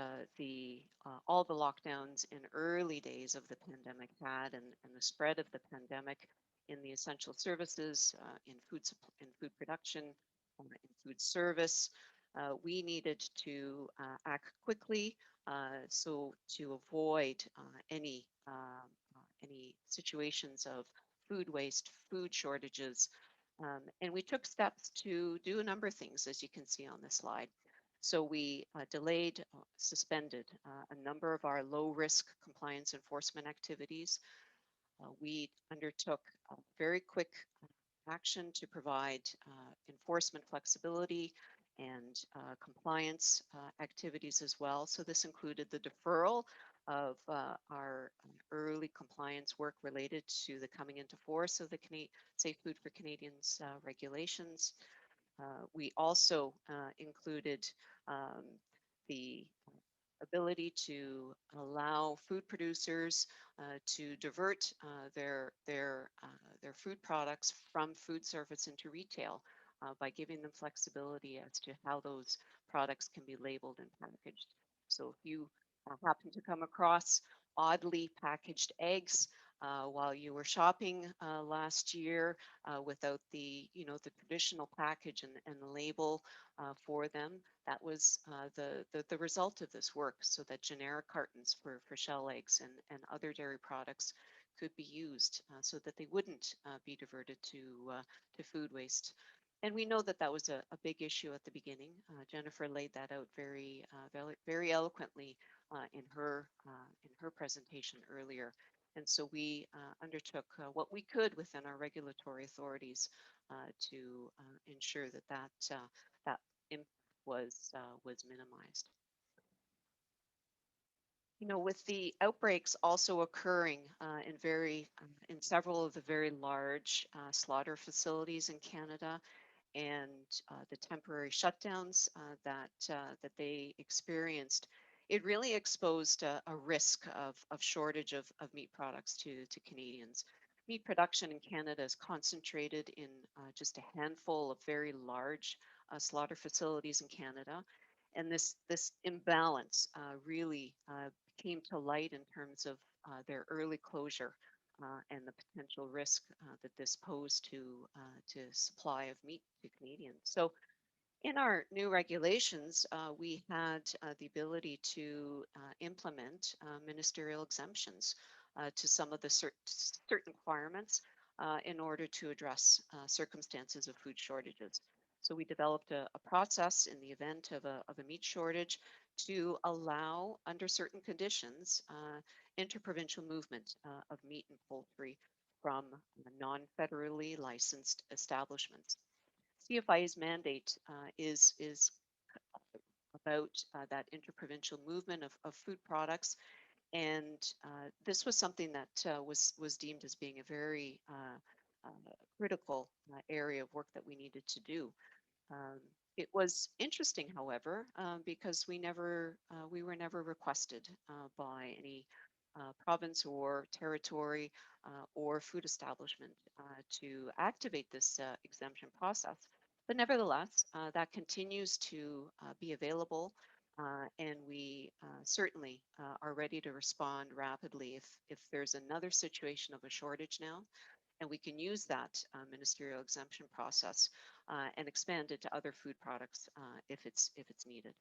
all the lockdowns in early days of the pandemic had, and the spread of the pandemic in the essential services, in food production, in food service, we needed to act quickly so to avoid any situations of food waste, food shortages. And we took steps to do a number of things, as you can see on this slide. So we delayed, suspended a number of our low-risk compliance enforcement activities. We undertook very quick action to provide enforcement flexibility and compliance activities as well. So this included the deferral of our early compliance work related to the coming into force of the Safe Food for Canadians regulations. We also included the ability to allow food producers to divert their food products from food service into retail by giving them flexibility as to how those products can be labeled and packaged. So if you happen to come across oddly packaged eggs while you were shopping last year without the traditional package and the label for them, that was the result of this work, so that generic cartons for shell eggs and other dairy products could be used so that they wouldn't be diverted to food waste. And we know that that was a big issue at the beginning. Jennifer laid that out very eloquently in her presentation earlier. And so we undertook what we could within our regulatory authorities to ensure that that impact was minimized. With the outbreaks also occurring in several of the very large slaughter facilities in Canada, and the temporary shutdowns that they experienced, it really exposed a risk of shortage of meat products to Canadians. Meat production in Canada is concentrated in just a handful of very large slaughter facilities in Canada. And this imbalance really came to light in terms of their early closure and the potential risk that this posed to supply of meat to Canadians. So in our new regulations, we had the ability to implement ministerial exemptions to some of the certain requirements in order to address circumstances of food shortages. So we developed a process in the event of a meat shortage to allow, under certain conditions, interprovincial movement of meat and poultry from non-federally licensed establishments. CFIA's mandate is about that interprovincial movement of food products, and this was something that was deemed as being a very critical area of work that we needed to do. It was interesting, however, because we were never requested by any province or territory or food establishment to activate this exemption process. But nevertheless, that continues to be available, and we certainly are ready to respond rapidly if there's another situation of a shortage now, and we can use that ministerial exemption process and expand it to other food products if it's needed.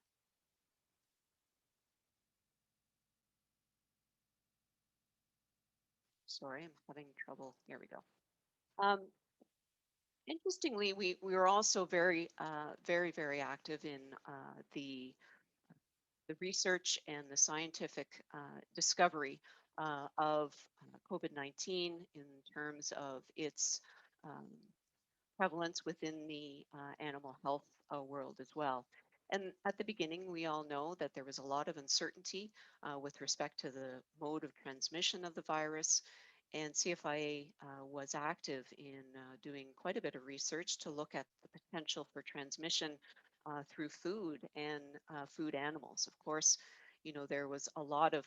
Sorry, I'm having trouble. Here we go. Interestingly, we were also very active in the research and the scientific discovery of COVID-19 in terms of its prevalence within the animal health world as well. And at the beginning, we all know that there was a lot of uncertainty with respect to the mode of transmission of the virus. And CFIA was active in doing quite a bit of research to look at the potential for transmission through food and food animals. Of course, there was a lot of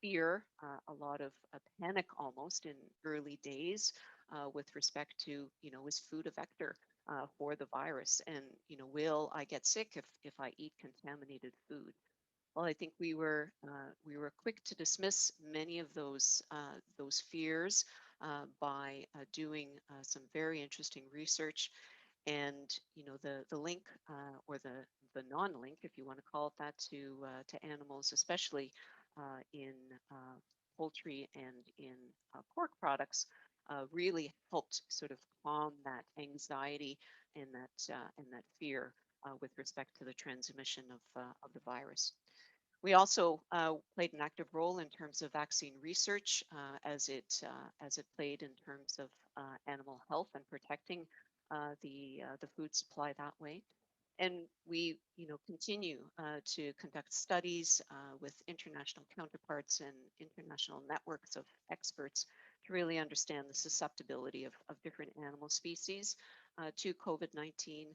fear, a lot of panic almost in early days with respect to, is food a vector for the virus? And, will I get sick if I eat contaminated food? Well, I think we were quick to dismiss many of those fears by doing some very interesting research, and the link or the non-link, if you want to call it that, to animals, especially in poultry and in pork products, really helped sort of calm that anxiety and that fear with respect to the transmission of the virus. We also played an active role in terms of vaccine research as it played in terms of animal health and protecting the food supply that way. And we, continue to conduct studies with international counterparts and international networks of experts to really understand the susceptibility of different animal species to COVID-19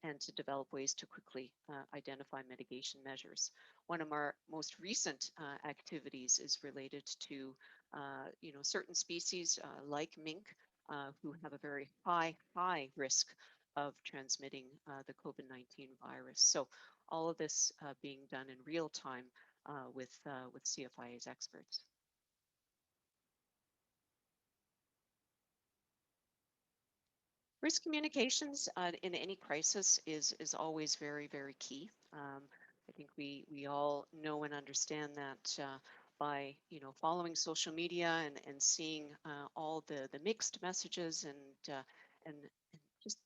and to develop ways to quickly identify mitigation measures. One of our most recent activities is related to, certain species like mink who have a very high risk of transmitting the COVID-19 virus. So all of this being done in real time with CFIA's experts. Risk communications in any crisis is always very key. I think we all know and understand that by following social media and seeing all the mixed messages and just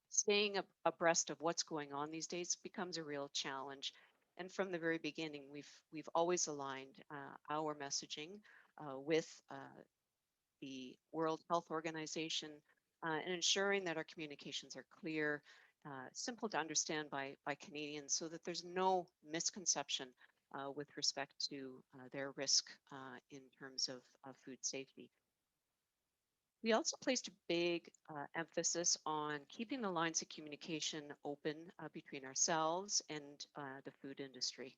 staying abreast of what's going on these days becomes a real challenge. And from the very beginning, we've always aligned our messaging with the World Health Organization and ensuring that our communications are clear, simple to understand by Canadians, so that there's no misconception with respect to their risk in terms of food safety. We also placed a big emphasis on keeping the lines of communication open between ourselves and the food industry.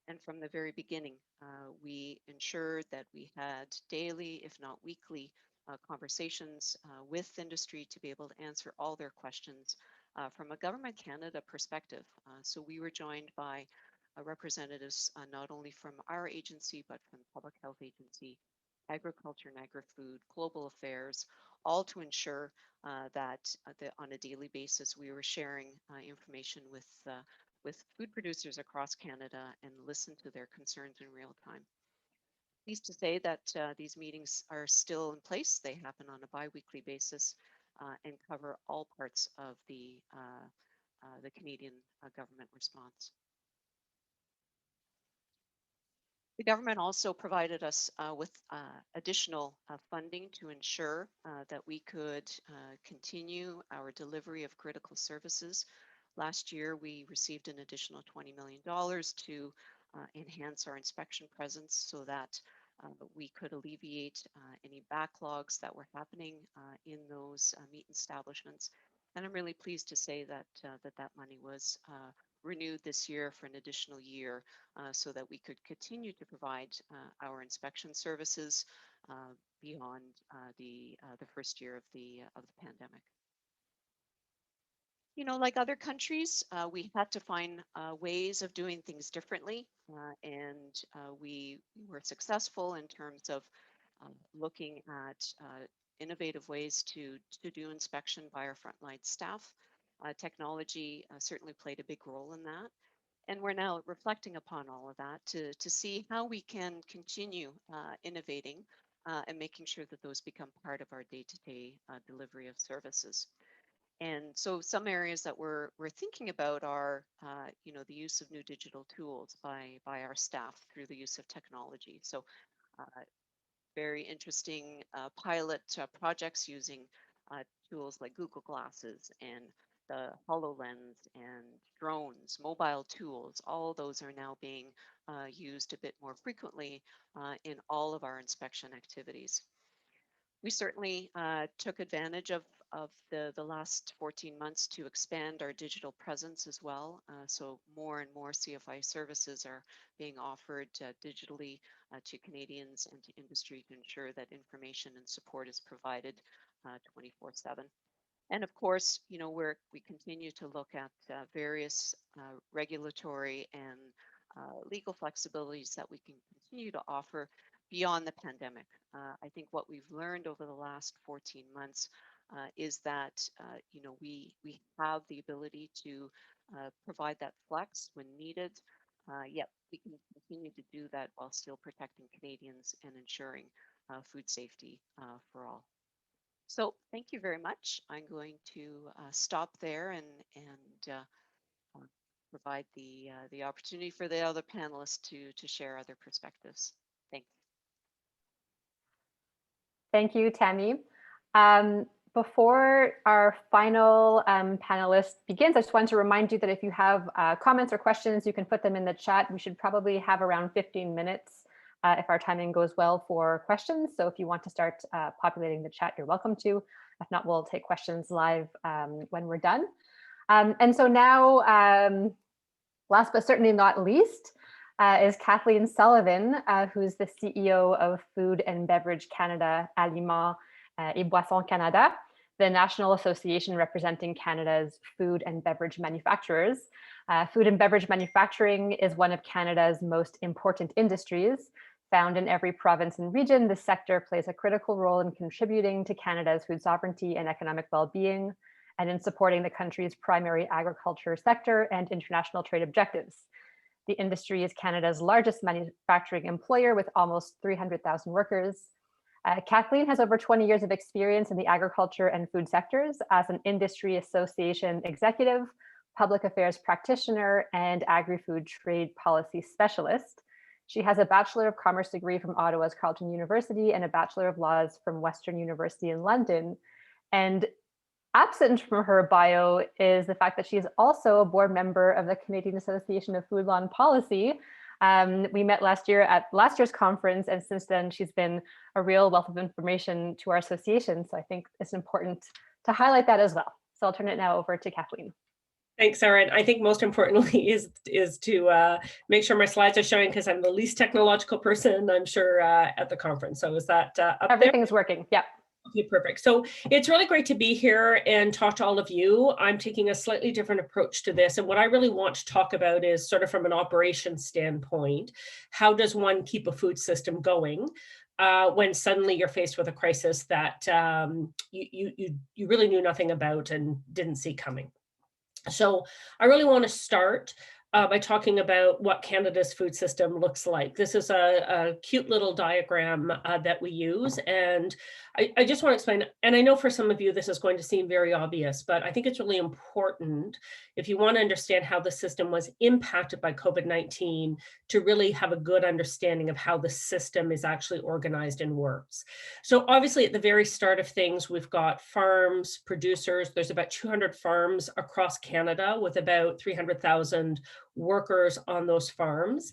And from the very beginning, we ensured that we had daily, if not weekly, conversations with industry to be able to answer all their questions from a Government Canada perspective. So we were joined by representatives not only from our agency, but from the Public Health Agency, Agriculture and Agri-Food, Global Affairs, all to ensure that on a daily basis we were sharing information with food producers across Canada and listen to their concerns in real time. Pleased to say that these meetings are still in place. They happen on a bi-weekly basis and cover all parts of the Canadian government response. The government also provided us with additional funding to ensure that we could continue our delivery of critical services. Last year, we received an additional $20 million to enhance our inspection presence so that we could alleviate any backlogs that were happening in those meat establishments. And I'm really pleased to say that that money was renewed this year for an additional year so that we could continue to provide our inspection services beyond the first year of the pandemic. Like other countries, we had to find ways of doing things differently, and we were successful in terms of looking at innovative ways to do inspection by our frontline staff. Technology certainly played a big role in that. And we're now reflecting upon all of that to see how we can continue innovating and making sure that those become part of our day-to-day delivery of services. And so some areas that we're thinking about are, the use of new digital tools by our staff through the use of technology. So very interesting pilot projects using tools like Google Glasses and the HoloLens and drones, mobile tools. All of those are now being used a bit more frequently in all of our inspection activities. We certainly took advantage of the last 14 months to expand our digital presence as well. So more and more CFI services are being offered digitally to Canadians and to industry to ensure that information and support is provided 24/7. And of course, we continue to look at various regulatory and legal flexibilities that we can continue to offer beyond the pandemic. I think what we've learned over the last 14 months is that we have the ability to provide that flex when needed. Yet we can continue to do that while still protecting Canadians and ensuring food safety for all. So thank you very much. I'm going to stop there and provide the opportunity for the other panelists to share other perspectives. Thanks. Thank you, Tammy. Before our final panelist begins, I just wanted to remind you that if you have comments or questions, you can put them in the chat. We should probably have around 15 minutes if our timing goes well for questions. So if you want to start populating the chat, you're welcome to. If not, we'll take questions live when we're done. And so now, last but certainly not least, is Kathleen Sullivan, who's the CEO of Food and Beverage Canada, Aliments et Boissons Canada, the national association representing Canada's food and beverage manufacturers. Food and beverage manufacturing is one of Canada's most important industries. Found in every province and region, the sector plays a critical role in contributing to Canada's food sovereignty and economic well-being, and in supporting the country's primary agriculture sector and international trade objectives. The industry is Canada's largest manufacturing employer with almost 300,000 workers. Kathleen has over 20 years of experience in the agriculture and food sectors as an industry association executive, public affairs practitioner, and agri-food trade policy specialist. She has a Bachelor of Commerce degree from Ottawa's Carleton University and a Bachelor of Laws from Western University in London. And absent from her bio is the fact that she is also a board member of the Canadian Association of Food Law and Policy. We met last year at last year's conference, and since then she's been a real wealth of information to our association. So I think it's important to highlight that as well. So I'll turn it now over to Kathleen. Thanks, Sarah. And I think most importantly is to make sure my slides are showing, because I'm the least technological person, I'm sure, at the conference. So is that up Everything's there? working, yeah. Okay, perfect. So it's really great to be here and talk to all of you. I'm taking a slightly different approach to this. And what I really want to talk about is sort of from an operations standpoint, how does one keep a food system going when suddenly you're faced with a crisis that you really knew nothing about and didn't see coming. So I really want to start by talking about what Canada's food system looks like. This is a cute little diagram that we use, and I just want to explain, and I know for some of you this is going to seem very obvious, but I think it's really important if you want to understand how the system was impacted by COVID-19 to really have a good understanding of how the system is actually organized and works. So obviously at the very start of things, we've got farms, producers. There's about 200 farms across Canada with about 300,000 workers on those farms.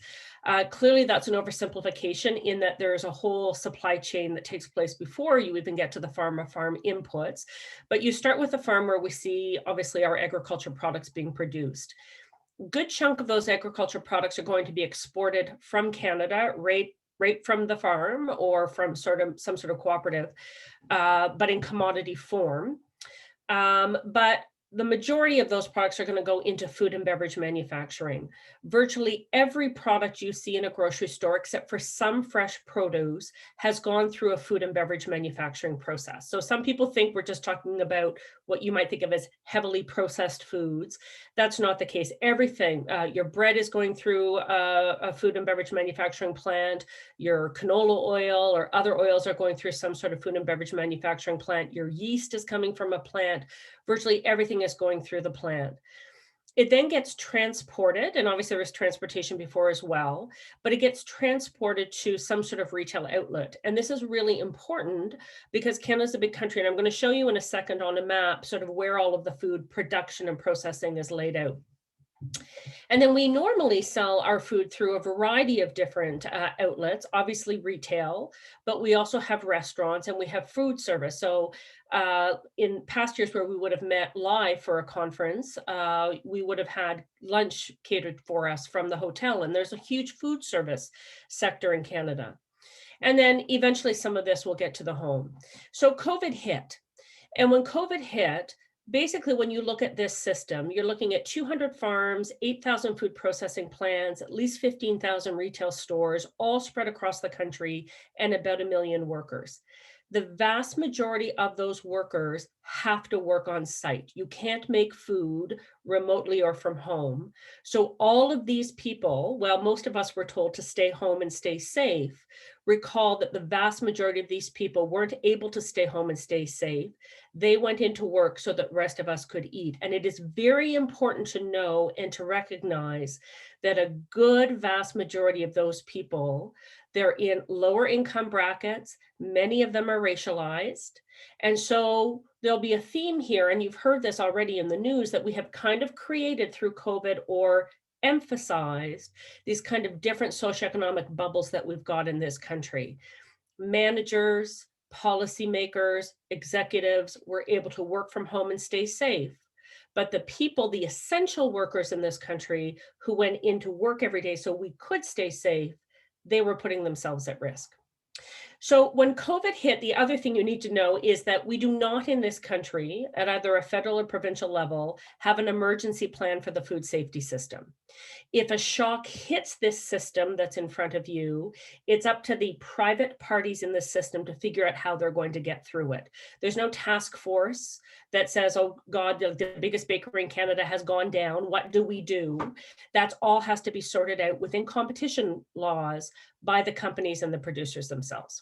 Clearly that's an oversimplification in that there's a whole supply chain that takes place before you even get to the farm inputs. But you start with the farm where we see obviously our agriculture products being produced. Good chunk of those agriculture products are going to be exported from Canada right from the farm or from some sort of cooperative, but in commodity form. But the majority of those products are going to go into food and beverage manufacturing. Virtually every product you see in a grocery store, except for some fresh produce, has gone through a food and beverage manufacturing process. So some people think we're just talking about what you might think of as heavily processed foods. That's not the case. Everything, your bread is going through a food and beverage manufacturing plant. Your canola oil or other oils are going through some sort of food and beverage manufacturing plant. Your yeast is coming from a plant. Virtually everything is going through the plant. It then gets transported, and obviously there was transportation before as well, but it gets transported to some sort of retail outlet. And this is really important because Canada's a big country, and I'm going to show you in a second on a map sort of where all of the food production and processing is laid out. And then we normally sell our food through a variety of different outlets, obviously retail, but we also have restaurants and we have food service. So in past years where we would have met live for a conference, we would have had lunch catered for us from the hotel. And there's a huge food service sector in Canada. And then eventually some of this will get to the home. So COVID hit. And when COVID hit, basically, when you look at this system, you're looking at 200 farms, 8,000 food processing plants, at least 15,000 retail stores, all spread across the country, and about 1 million workers. The vast majority of those workers have to work on site. You can't make food remotely or from home. So all of these people, well, most of us were told to stay home and stay safe. Recall that the vast majority of these people weren't able to stay home and stay safe. They went into work so that the rest of us could eat. And it is very important to know and to recognize that a good vast majority of those people, they're in lower income brackets. Many of them are racialized. And so there'll be a theme here, and you've heard this already in the news, that we have kind of created through COVID or emphasized these kind of different socioeconomic bubbles that we've got in this country. Managers, policymakers, executives were able to work from home and stay safe. But the people, the essential workers in this country who went into work every day so we could stay safe, they were putting themselves at risk. So when COVID hit, the other thing you need to know is that we do not in this country, at either a federal or provincial level, have an emergency plan for the food safety system. If a shock hits this system that's in front of you, it's up to the private parties in the system to figure out how they're going to get through it. There's no task force that says, oh God, the biggest bakery in Canada has gone down. What do we do? That all has to be sorted out within competition laws by the companies and the producers themselves.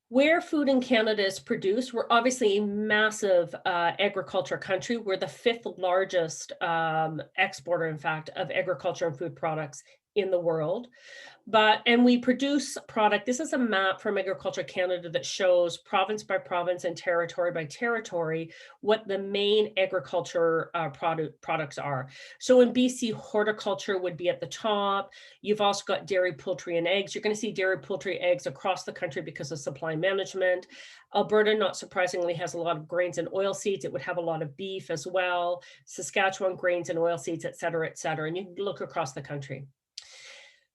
Where food in Canada is produced, we're obviously a massive agriculture country. We're the 5th largest exporter, in fact, of agriculture and food products in the world. And we produce product. This is a map from Agriculture Canada that shows province by province and territory by territory what the main agriculture products are. So in BC, horticulture would be at the top. You've also got dairy, poultry, and eggs. You're going to see dairy, poultry, eggs across the country because of supply management. Alberta, not surprisingly, has a lot of grains and oilseeds. It would have a lot of beef as well. Saskatchewan, grains and oilseeds, et cetera, et cetera. And you can look across the country.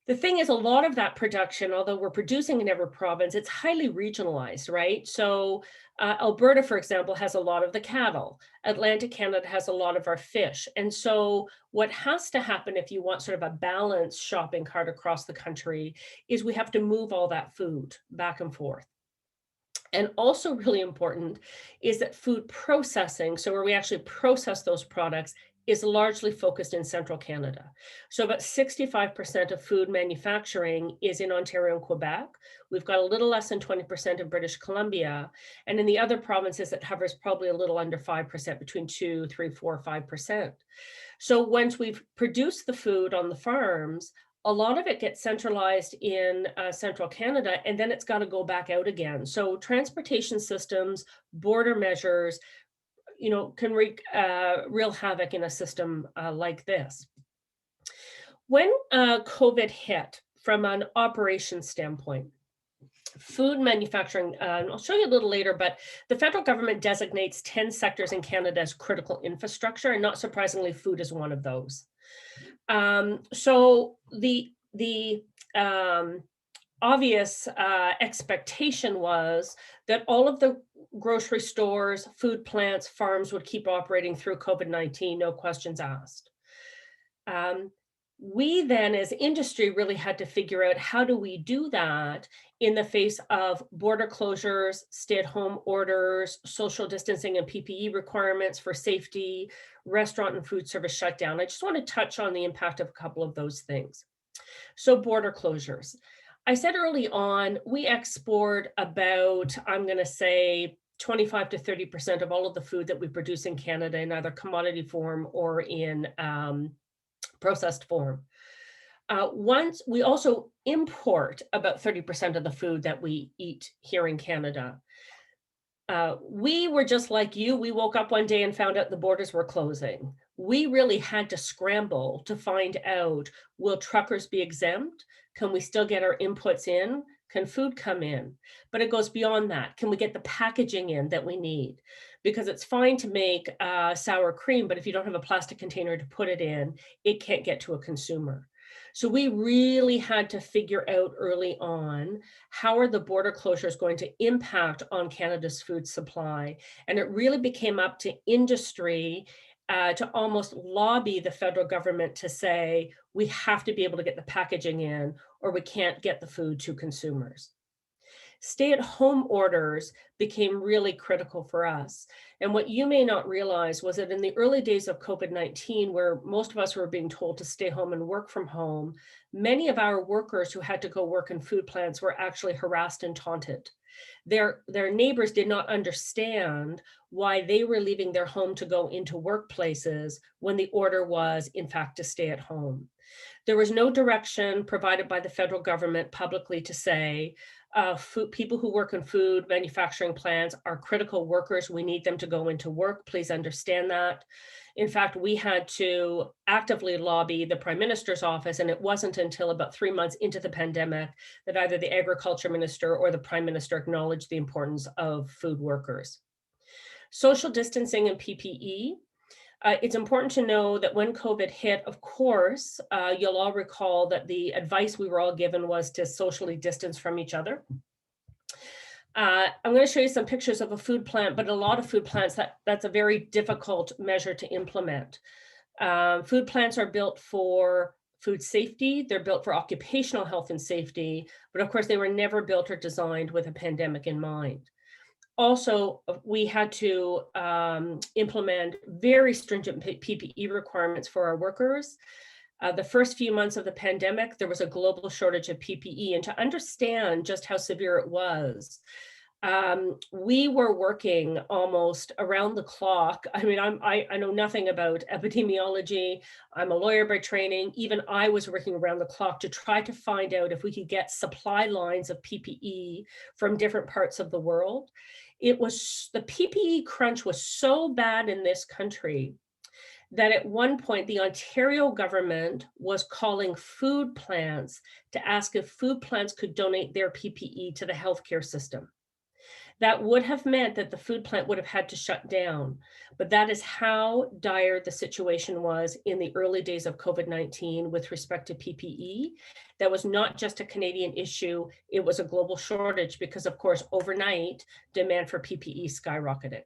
The thing is, a lot of that production, although we're producing in every province, it's highly regionalized, right? So Alberta, for example, has a lot of the cattle. Atlantic Canada has a lot of our fish. And so what has to happen if you want sort of a balanced shopping cart across the country is we have to move all that food back and forth. And also really important is that food processing, so where we actually process those products, is largely focused in central Canada. So about 65% of food manufacturing is in Ontario and Quebec. We've got a little less than 20% in British Columbia. And in the other provinces, it hovers probably a little under 5%, between 2, 3, 4, 5%. So once we've produced the food on the farms, a lot of it gets centralized in central Canada, and then it's got to go back out again. So transportation systems, border measures, can wreak real havoc in a system like this. When COVID hit, from an operations standpoint, food manufacturing, I'll show you a little later, but the federal government designates 10 sectors in Canada as critical infrastructure, and not surprisingly, food is one of those. So the obvious expectation was that all of the grocery stores, food plants, farms would keep operating through COVID-19, no questions asked. We then, as industry, really had to figure out how do we do that in the face of border closures, stay-at-home orders, social distancing and PPE requirements for safety, restaurant and food service shutdown. I just want to touch on the impact of a couple of those things. So border closures. I said early on, we export about, I'm going to say, 25 to 30% of all of the food that we produce in Canada in either commodity form or in processed form. Once we also import about 30% of the food that we eat here in Canada. We were just like you. We woke up one day and found out the borders were closing. We really had to scramble to find out, will truckers be exempt? Can we still get our inputs in? Can food come in? But it goes beyond that. Can we get the packaging in that we need? Because it's fine to make sour cream, but if you don't have a plastic container to put it in, it can't get to a consumer. So we really had to figure out early on, how are the border closures going to impact on Canada's food supply? And it really became up to industry to almost lobby the federal government to say, we have to be able to get the packaging in, or we can't get the food to consumers. Stay-at-home orders became really critical for us. And what you may not realize was that in the early days of COVID-19, where most of us were being told to stay home and work from home, many of our workers who had to go work in food plants were actually harassed and taunted. Their neighbors did not understand why they were leaving their home to go into workplaces when the order was, in fact, to stay at home. There was no direction provided by the federal government publicly to say, people who work in food manufacturing plants are critical workers. We need them to go into work. Please understand that. In fact, we had to actively lobby the Prime Minister's office, and it wasn't until about 3 months into the pandemic that either the Agriculture Minister or the Prime Minister acknowledged the importance of food workers. Social distancing and PPE. It's important to know that when COVID hit, of course, you'll all recall that the advice we were all given was to socially distance from each other. I'm going to show you some pictures of a food plant, but a lot of food plants, that's a very difficult measure to implement. Food plants are built for food safety. They're built for occupational health and safety, but of course they were never built or designed with a pandemic in mind. Also, we had to implement very stringent PPE requirements for our workers. The first few months of the pandemic, there was a global shortage of PPE, and to understand just how severe it was, we were working almost around the clock. I mean, I know nothing about epidemiology. I'm a lawyer by training. Even I was working around the clock to try to find out if we could get supply lines of PPE from different parts of the world. It was, the PPE crunch was so bad in this country that at one point the Ontario government was calling food plants to ask if food plants could donate their PPE to the healthcare system. That would have meant that the food plant would have had to shut down, but that is how dire the situation was in the early days of COVID-19 with respect to PPE. That was not just a Canadian issue, it was a global shortage because, of course, overnight, demand for PPE skyrocketed.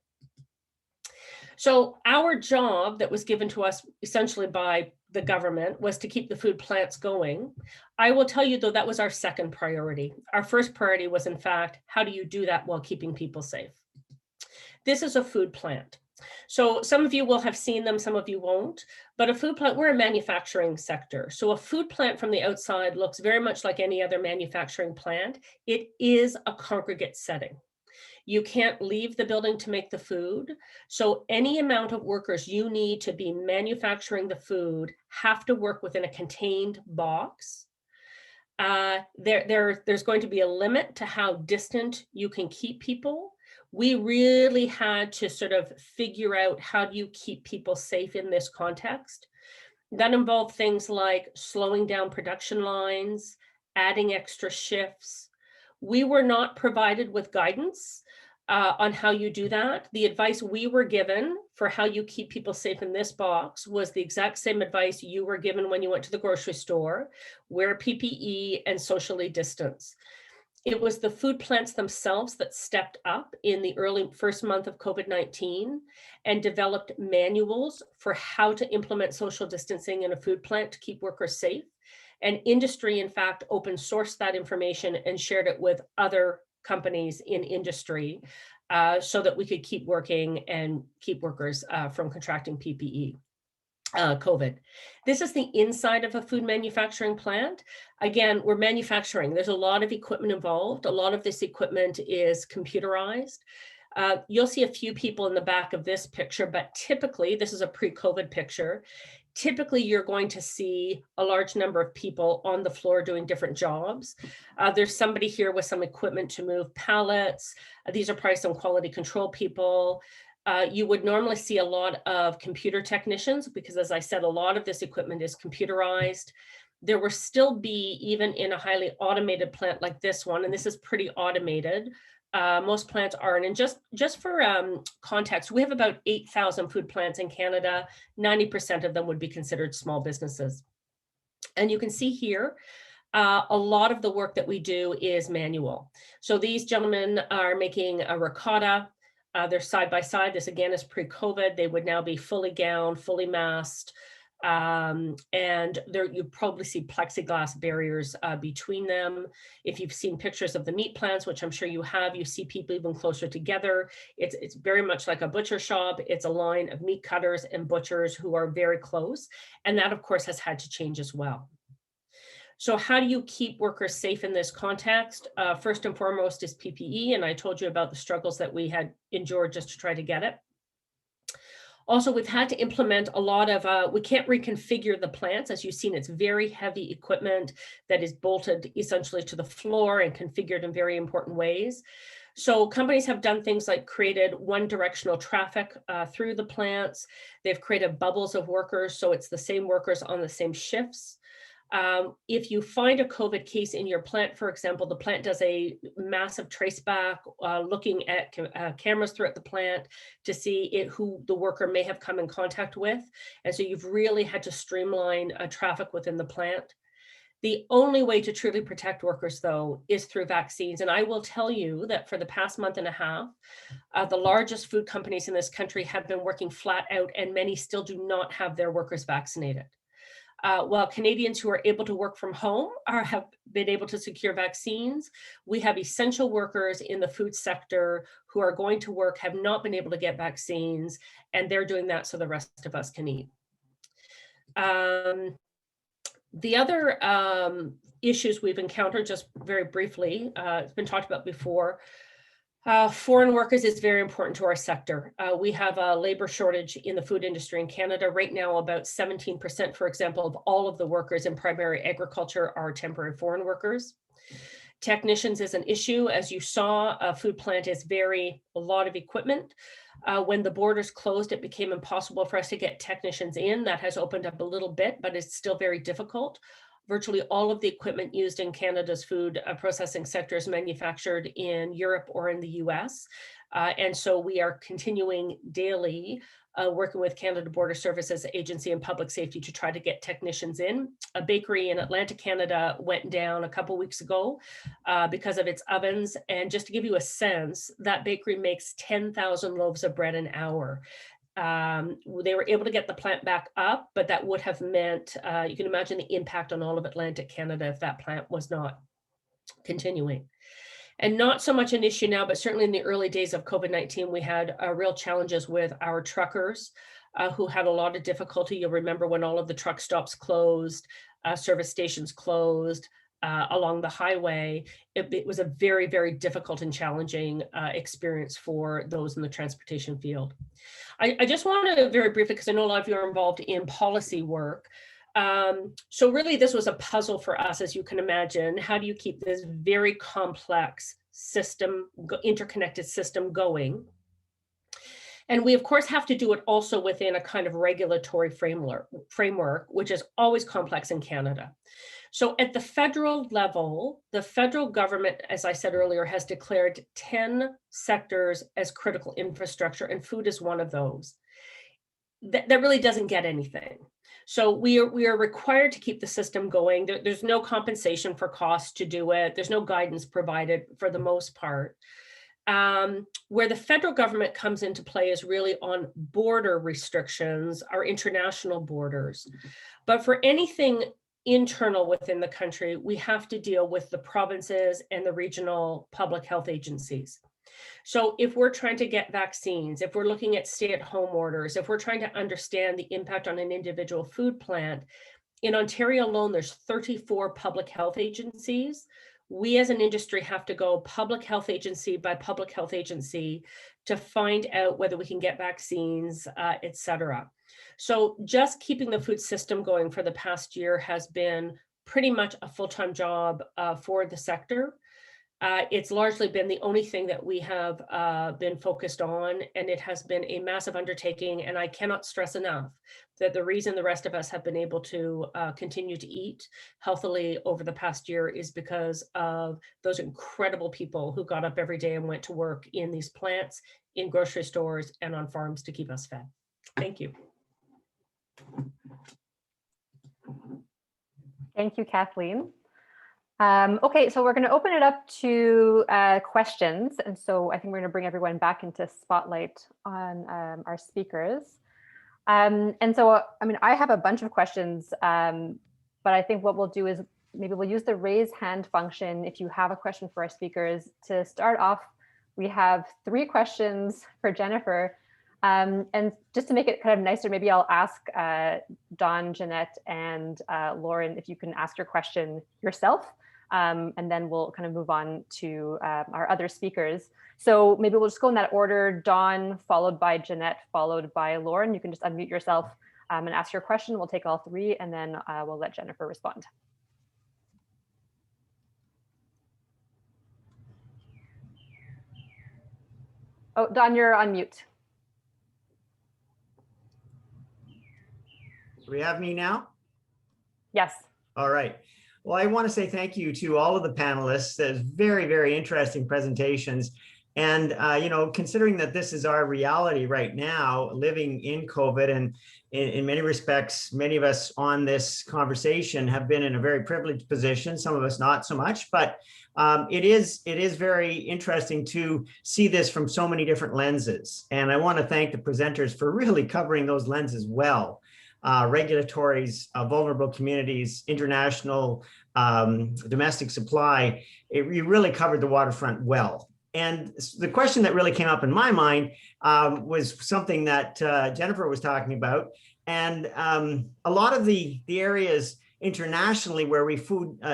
So our job that was given to us essentially by the government was to keep the food plants going. I will tell you, though, that was our second priority. Our first priority was, in fact, how do you do that while keeping people safe? This is a food plant. So some of you will have seen them, some of you won't, but a food plant, we're a manufacturing sector. So a food plant from the outside looks very much like any other manufacturing plant. It is a congregate setting. You can't leave the building to make the food. So any amount of workers you need to be manufacturing the food have to work within a contained box. There's going to be a limit to how distant you can keep people. We really had to sort of figure out how do you keep people safe in this context. That involved things like slowing down production lines, adding extra shifts. We were not provided with guidance on how you do that. The advice we were given for how you keep people safe in this box was the exact same advice you were given when you went to the grocery store: wear PPE and socially distance. It was the food plants themselves that stepped up in the early first month of COVID-19 and developed manuals for how to implement social distancing in a food plant to keep workers safe. And industry, in fact, open sourced that information and shared it with other companies in industry so that we could keep working and keep workers from contracting PPE. COVID. This is the inside of a food manufacturing plant. Again, we're manufacturing. There's a lot of equipment involved. A lot of this equipment is computerized. You'll see a few people in the back of this picture, but typically, this is a pre-COVID picture. Typically, you're going to see a large number of people on the floor doing different jobs. There's somebody here with some equipment to move pallets. These are probably some quality control people. You would normally see a lot of computer technicians because, as I said, a lot of this equipment is computerized. There will still be, even in a highly automated plant like this one, and this is pretty automated. Most plants aren't. And just for context, we have about 8,000 food plants in Canada. 90% of them would be considered small businesses. And you can see here, a lot of the work that we do is manual. So these gentlemen are making a ricotta. They're side by side. This again is pre-COVID. They would now be fully gowned, fully masked. And there you probably see plexiglass barriers between them. If you've seen pictures of the meat plants, which I'm sure you have, you see people even closer together. It's very much like a butcher shop. It's a line of meat cutters and butchers who are very close. And that, of course, has had to change as well. So how do you keep workers safe in this context? First and foremost is PPE, and I told you about the struggles that we had endured just to try to get it. Also, we've had to implement a lot of, we can't reconfigure the plants. As you've seen, it's very heavy equipment that is bolted essentially to the floor and configured in very important ways. So companies have done things like created one directional traffic through the plants. They've created bubbles of workers, so it's the same workers on the same shifts. If you find a COVID case in your plant, for example, the plant does a massive traceback, looking at cameras throughout the plant to see who the worker may have come in contact with. And so you've really had to streamline traffic within the plant. The only way to truly protect workers, though, is through vaccines. And I will tell you that for the past month and a half, the largest food companies in this country have been working flat out, and many still do not have their workers vaccinated. While Canadians who are able to work from home have been able to secure vaccines, we have essential workers in the food sector who are going to work, have not been able to get vaccines, and they're doing that so the rest of us can eat. The other issues we've encountered, just very briefly, it's been talked about before. Foreign workers is very important to our sector. We have a labor shortage in the food industry in Canada. Right now, about 17%, for example, of all of the workers in primary agriculture are temporary foreign workers. Technicians is an issue. As you saw, a food plant is a lot of equipment. When the borders closed, it became impossible for us to get technicians in. That has opened up a little bit, but it's still very difficult. Virtually all of the equipment used in Canada's food processing sector is manufactured in Europe or in the US. And so we are continuing daily working with Canada Border Services Agency and Public Safety to try to get technicians in. A bakery in Atlantic, Canada went down a couple weeks ago because of its ovens. And just to give you a sense, that bakery makes 10,000 loaves of bread an hour. They were able to get the plant back up, but that would have meant, you can imagine the impact on all of Atlantic Canada if that plant was not continuing. And not so much an issue now, but certainly in the early days of COVID-19, we had real challenges with our truckers who had a lot of difficulty. You'll remember when all of the truck stops closed, service stations closed, along the highway. It was a very, very difficult and challenging experience for those in the transportation field. I just want to very briefly, because I know a lot of you are involved in policy work. So really this was a puzzle for us, as you can imagine. How do you keep this very complex system, interconnected system going? And we of course have to do it also within a kind of regulatory framework, which is always complex in Canada. So at the federal level, the federal government, as I said earlier, has declared 10 sectors as critical infrastructure, and food is one of those. That really doesn't get anything. So we are required to keep the system going. There's no compensation for costs to do it. There's no guidance provided for the most part. Where the federal government comes into play is really on border restrictions, our international borders. But for anything internal within the country, we have to deal with the provinces and the regional public health agencies. So if we're trying to get vaccines, if we're looking at stay-at-home orders, if we're trying to understand the impact on an individual food plant, in Ontario alone, there's 34 public health agencies. We as an industry have to go public health agency by public health agency to find out whether we can get vaccines, et cetera. So just keeping the food system going for the past year has been pretty much a full-time job for the sector. It's largely been the only thing that we have been focused on, and it has been a massive undertaking. And I cannot stress enough that the reason the rest of us have been able to continue to eat healthily over the past year is because of those incredible people who got up every day and went to work in these plants, in grocery stores, and on farms to keep us fed. Thank you. Thank you, Kathleen. Okay, so we're going to open it up to questions. And so I think we're going to bring everyone back into spotlight on our speakers. And so, I mean, I have a bunch of questions, but I think what we'll do is maybe we'll use the raise hand function if you have a question for our speakers. To start off, we have 3 questions for Jennifer. And just to make it kind of nicer, maybe I'll ask Dawn, Jeanette, and Lauren if you can ask your question yourself. and then we'll kind of move on to our other speakers. So maybe we'll just go in that order: Dawn, followed by Jeanette, followed by Lauren. You can just unmute yourself and ask your question. We'll take all three, and then we'll let Jennifer respond. Oh, Dawn, you're on mute. Do we have me now? Yes. All right. Well, I want to say thank you to all of the panelists. There's very, very interesting presentations. And, considering that this is our reality right now, living in COVID, and in many respects, many of us on this conversation have been in a very privileged position, some of us not so much, but it is very interesting to see this from so many different lenses. And I want to thank the presenters for really covering those lenses well. Regulatories, vulnerable communities, international, domestic supply. You really covered the waterfront well. And the question that really came up in my mind was something that Jennifer was talking about. And a lot of the areas internationally where we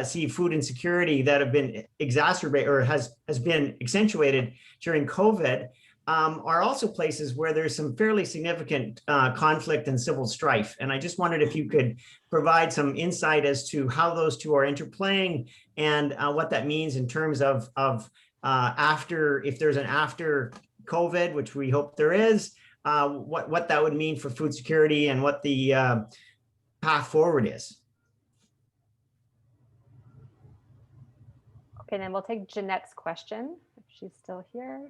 see food insecurity that have been exacerbated or has been accentuated during COVID are also places where there's some fairly significant conflict and civil strife. And I just wondered if you could provide some insight as to how those two are interplaying and what that means in terms of after, if there's an after COVID, which we hope there is, what that would mean for food security and what the path forward is. Okay, then we'll take Jeanette's question if she's still here.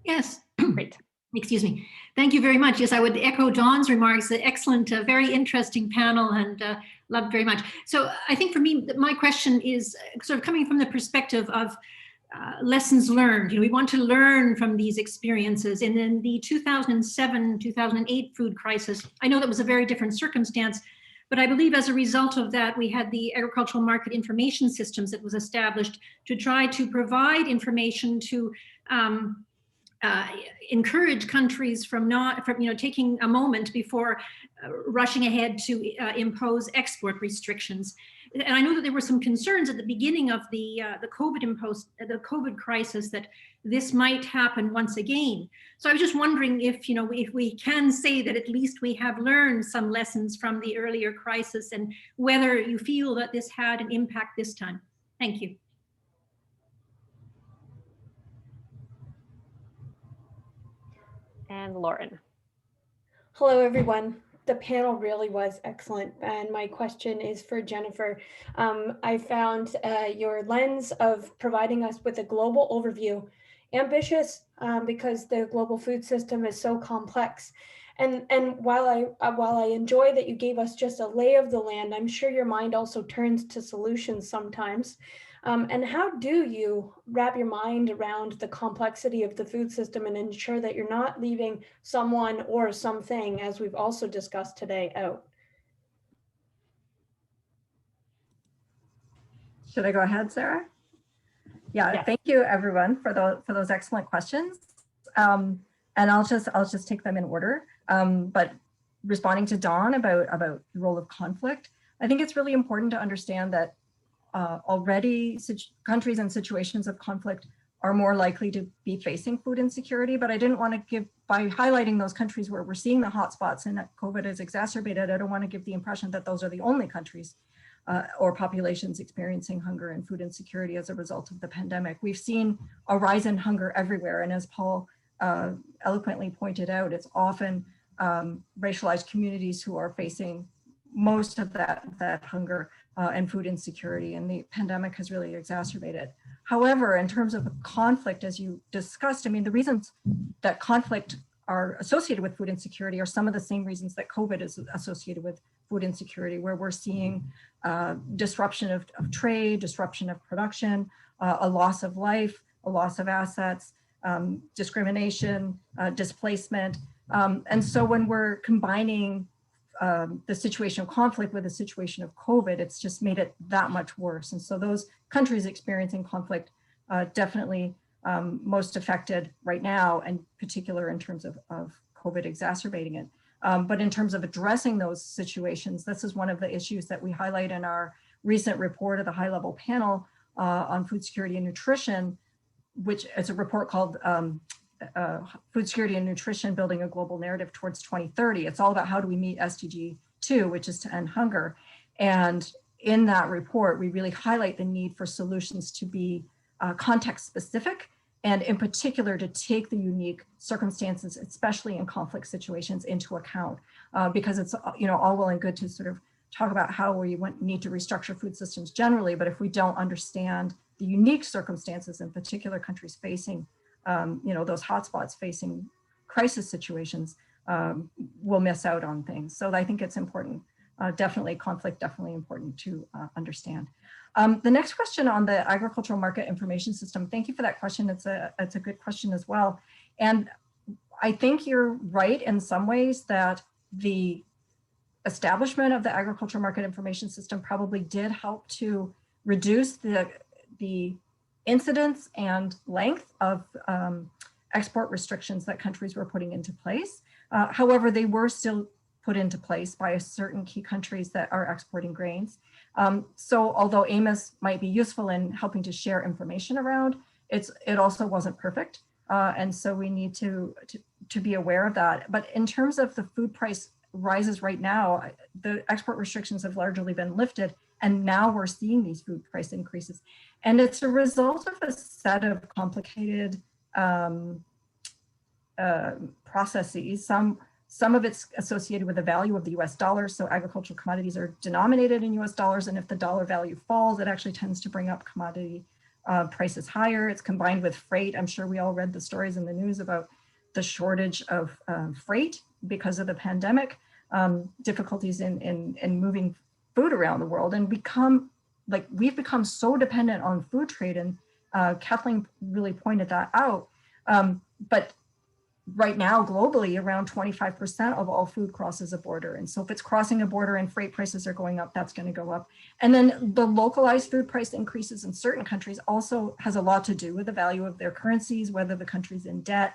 Yes. Great. Excuse me. Thank you very much. Yes, I would echo Dawn's remarks. Excellent, very interesting panel, and loved very much. So I think for me, my question is sort of coming from the perspective of lessons learned. We want to learn from these experiences. And in the 2007-2008 food crisis, I know that was a very different circumstance, but I believe as a result of that, we had the agricultural market information systems that was established to try to provide information to encourage countries from taking a moment before rushing ahead to impose export restrictions. And I know that there were some concerns at the beginning of the COVID crisis that this might happen once again. So I was just wondering if we can say that at least we have learned some lessons from the earlier crisis, and whether you feel that this had an impact this time. Thank you. And Lauren. Hello, everyone. The panel really was excellent. And my question is for Jennifer. I found your lens of providing us with a global overview ambitious because the global food system is so complex. And while I enjoy that you gave us just a lay of the land, I'm sure your mind also turns to solutions sometimes. And how do you wrap your mind around the complexity of the food system and ensure that you're not leaving someone or something, as we've also discussed today, out? Should I go ahead, Sarah? Yeah, Yeah. Thank you everyone for those excellent questions. And I'll just take them in order. But responding to Dawn about the role of conflict, I think it's really important to understand that already countries in situations of conflict are more likely to be facing food insecurity, but I didn't want to give, by highlighting those countries where we're seeing the hotspots and that COVID is exacerbated, I don't want to give the impression that those are the only countries or populations experiencing hunger and food insecurity as a result of the pandemic. We've seen a rise in hunger everywhere, and as Paul eloquently pointed out, it's often racialized communities who are facing most of that hunger and food insecurity, and the pandemic has really exacerbated. However, in terms of conflict, as you discussed, I mean, the reasons that conflict are associated with food insecurity are some of the same reasons that COVID is associated with food insecurity, where we're seeing disruption of trade, disruption of production, a loss of life, a loss of assets, discrimination, displacement. And so when we're combining the situation of conflict with the situation of COVID, it's just made it that much worse. And so those countries experiencing conflict definitely most affected right now, and particular in terms of COVID exacerbating it. But in terms of addressing those situations, this is one of the issues that we highlight in our recent report of the high-level panel on food security and nutrition, which is a report called Food Security and Nutrition, Building a Global Narrative Towards 2030. It's all about how do we meet SDG 2, which is to end hunger. And in that report, we really highlight the need for solutions to be context specific, and in particular to take the unique circumstances, especially in conflict situations, into account, because it's all well and good to sort of talk about how we need to restructure food systems generally, but if we don't understand the unique circumstances in particular countries facing, those hotspots facing crisis situations, we'll miss out on things. So I think it's important, definitely important to understand. The next question on the agricultural market information system, thank you for that question. It's a good question as well. And I think you're right in some ways that the establishment of the agricultural market information system probably did help to reduce the incidence and length of export restrictions that countries were putting into place. However, they were still put into place by certain key countries that are exporting grains. So although AMIS might be useful in helping to share information around, it also wasn't perfect. And so we need to be aware of that. But in terms of the food price rises right now, the export restrictions have largely been lifted, and now we're seeing these food price increases. And it's a result of a set of complicated processes. Some of it's associated with the value of the US dollar. So agricultural commodities are denominated in US dollars. And if the dollar value falls, it actually tends to bring up commodity prices higher. It's combined with freight. I'm sure we all read the stories in the news about the shortage of freight because of the pandemic, difficulties in moving food around the world, and we've become so dependent on food trade. And Kathleen really pointed that out. But right now, globally, around 25% of all food crosses a border. And so if it's crossing a border and freight prices are going up, that's going to go up. And then the localized food price increases in certain countries also has a lot to do with the value of their currencies, whether the country's in debt.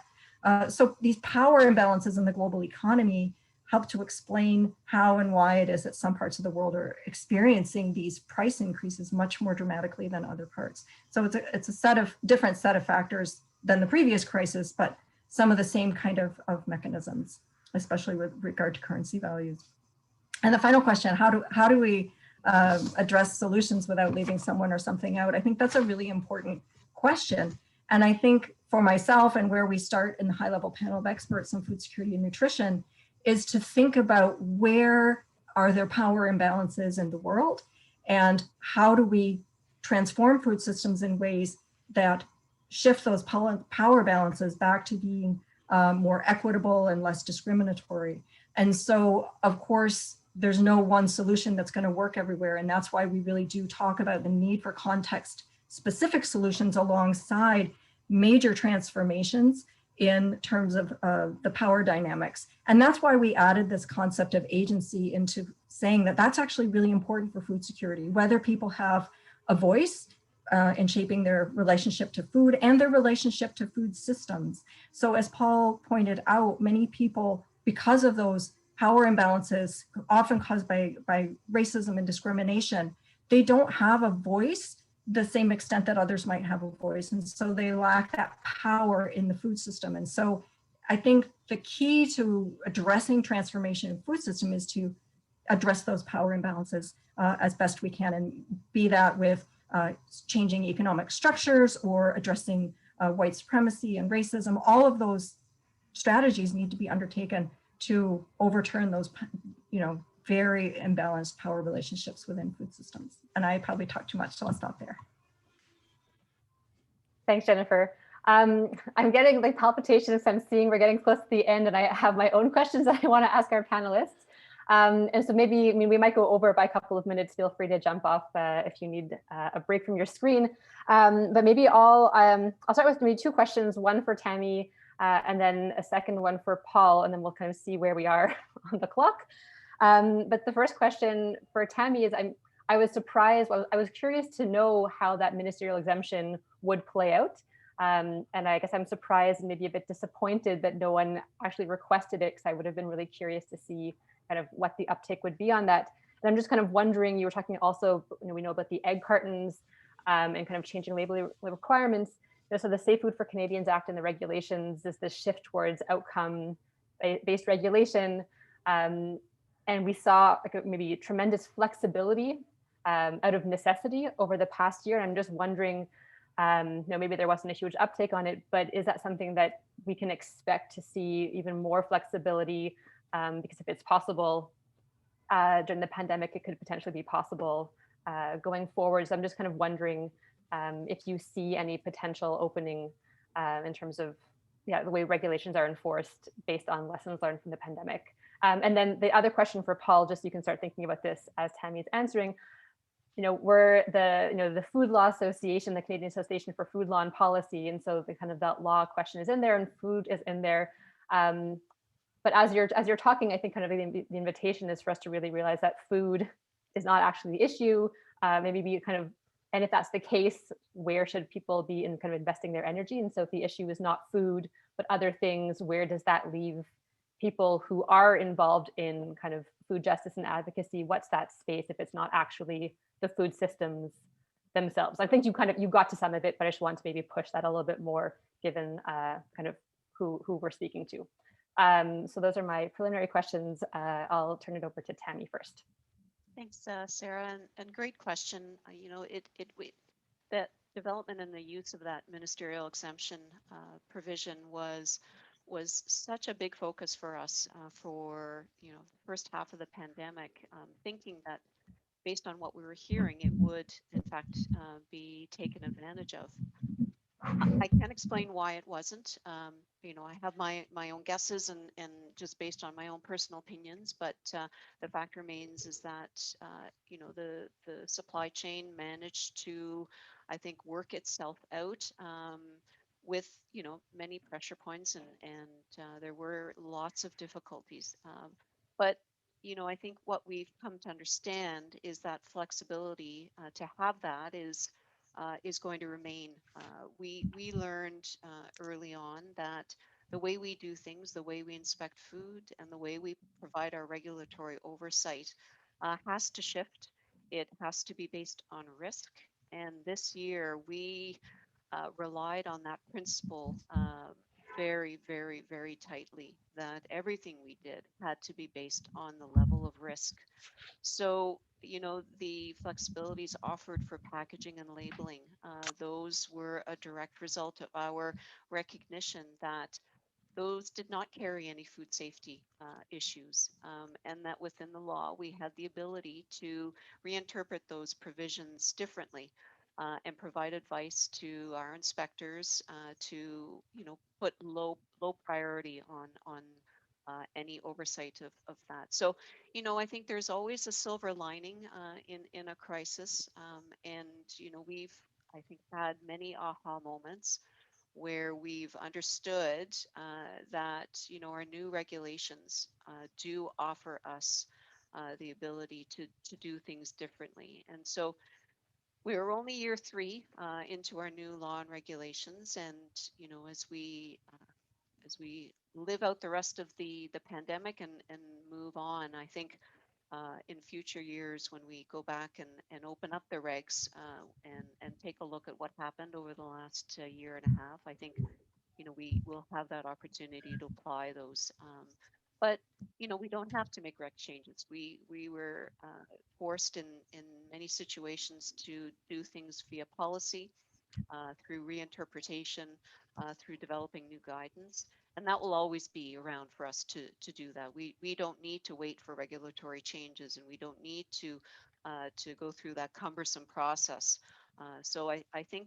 So these power imbalances in the global economy help to explain how and why it is that some parts of the world are experiencing these price increases much more dramatically than other parts. So it's a different set of factors than the previous crisis, but some of the same kind of mechanisms, especially with regard to currency values. And the final question, how do we address solutions without leaving someone or something out? I think that's a really important question. And I think for myself, and where we start in the high-level panel of experts on food security and nutrition, is to think about where are there power imbalances in the world, and how do we transform food systems in ways that shift those power balances back to being more equitable and less discriminatory. And so, of course, there's no one solution that's going to work everywhere. And that's why we really do talk about the need for context-specific solutions alongside major transformations in terms of the power dynamics. And that's why we added this concept of agency into saying that that's actually really important for food security, whether people have a voice in shaping their relationship to food and their relationship to food systems. So as Paul pointed out, many people, because of those power imbalances, often caused by racism and discrimination, they don't have a voice the same extent that others might have a voice. And so they lack that power in the food system. And so I think the key to addressing transformation in food system is to address those power imbalances as best we can, and be that with changing economic structures or addressing white supremacy and racism. All of those strategies need to be undertaken to overturn those, very imbalanced power relationships within food systems. And I probably talked too much, so I'll stop there. Thanks, Jennifer. I'm getting like palpitations. I'm seeing we're getting close to the end, and I have my own questions that I want to ask our panelists. And so maybe, we might go over by a couple of minutes. Feel free to jump off if you need a break from your screen. But maybe I'll start with maybe two questions, one for Tammy, and then a second one for Paul, and then we'll kind of see where we are on the clock. But the first question for Tammy is, I was surprised, I was curious to know how that ministerial exemption would play out. And I guess I'm surprised and maybe a bit disappointed that no one actually requested it, because I would have been really curious to see kind of what the uptake would be on that. And I'm just kind of wondering, you were talking also, we know about the egg cartons and kind of changing labeling requirements. So the Safe Food for Canadians Act and the regulations is this shift towards outcome-based regulation. And we saw like maybe tremendous flexibility out of necessity over the past year. And I'm just wondering, maybe there wasn't a huge uptake on it, but is that something that we can expect to see even more flexibility? Because if it's possible during the pandemic, it could potentially be possible going forward. So I'm just kind of wondering if you see any potential opening in terms of the way regulations are enforced based on lessons learned from the pandemic. And then the other question for Paul, just so you can start thinking about this as Tammy is answering, we're the Food Law Association, the Canadian Association for Food Law and Policy, and so the kind of that law question is in there and food is in there. But as you're talking, I think kind of the invitation is for us to really realize that food is not actually the issue. Maybe be kind of, and if that's the case, where should people be in kind of investing their energy? And so if the issue is not food, but other things, where does that leave people who are involved in kind of food justice and advocacy? What's that space if it's not actually the food systems themselves? I think you got to some of it, but I just want to maybe push that a little bit more given kind of who we're speaking to. So those are my preliminary questions. I'll turn it over to Tammy first. Thanks, Sarah, and great question. That development and the use of that ministerial exemption provision was such a big focus for us for the first half of the pandemic, thinking that based on what we were hearing, it would in fact be taken advantage of. I can't explain why it wasn't. I have my own guesses and just based on my own personal opinions, but the fact remains is that the supply chain managed to, I think, work itself out with many pressure points and there were lots of difficulties. But I think what we've come to understand is that flexibility to have that is going to remain. We learned early on that the way we do things, the way we inspect food, and the way we provide our regulatory oversight has to shift. It has to be based on risk. And this year we relied on that principle very, very, very tightly, that everything we did had to be based on the level of risk. So, the flexibilities offered for packaging and labeling, those were a direct result of our recognition that those did not carry any food safety issues, and that within the law, we had the ability to reinterpret those provisions differently and provide advice to our inspectors to, put low priority on any oversight of that. So, I think there's always a silver lining in a crisis. And, we've, I think, had many aha moments where we've understood that, our new regulations do offer us the ability to do things differently. And so we are only year 3 into our new law and regulations. And, as we live out the rest of the pandemic and move on, I think in future years when we go back and open up the regs and take a look at what happened over the last year and a half, I think we will have that opportunity to apply those. But we don't have to make reg changes. We were forced in many situations to do things via policy, through reinterpretation, through developing new guidance. And that will always be around for us to do that. We don't need to wait for regulatory changes, and we don't need to go through that cumbersome process. So I think,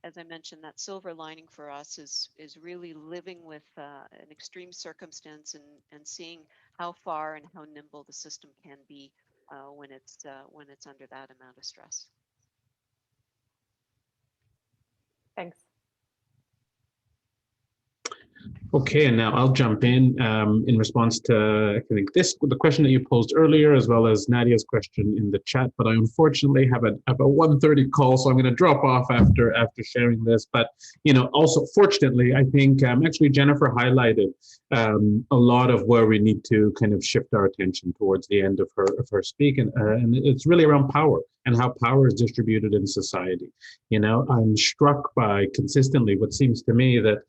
as I mentioned, that silver lining for us is really living with an extreme circumstance and seeing how far and how nimble the system can be when it's under that amount of stress. Thanks. Okay, and now I'll jump in response to, I think, the question that you posed earlier, as well as Nadia's question in the chat. But I unfortunately have a 1:30 call, so I'm going to drop off after sharing this. But also fortunately, I think actually Jennifer highlighted a lot of where we need to kind of shift our attention towards the end of her speak, and it's really around power and how power is distributed in society. I'm struck by consistently what seems to me that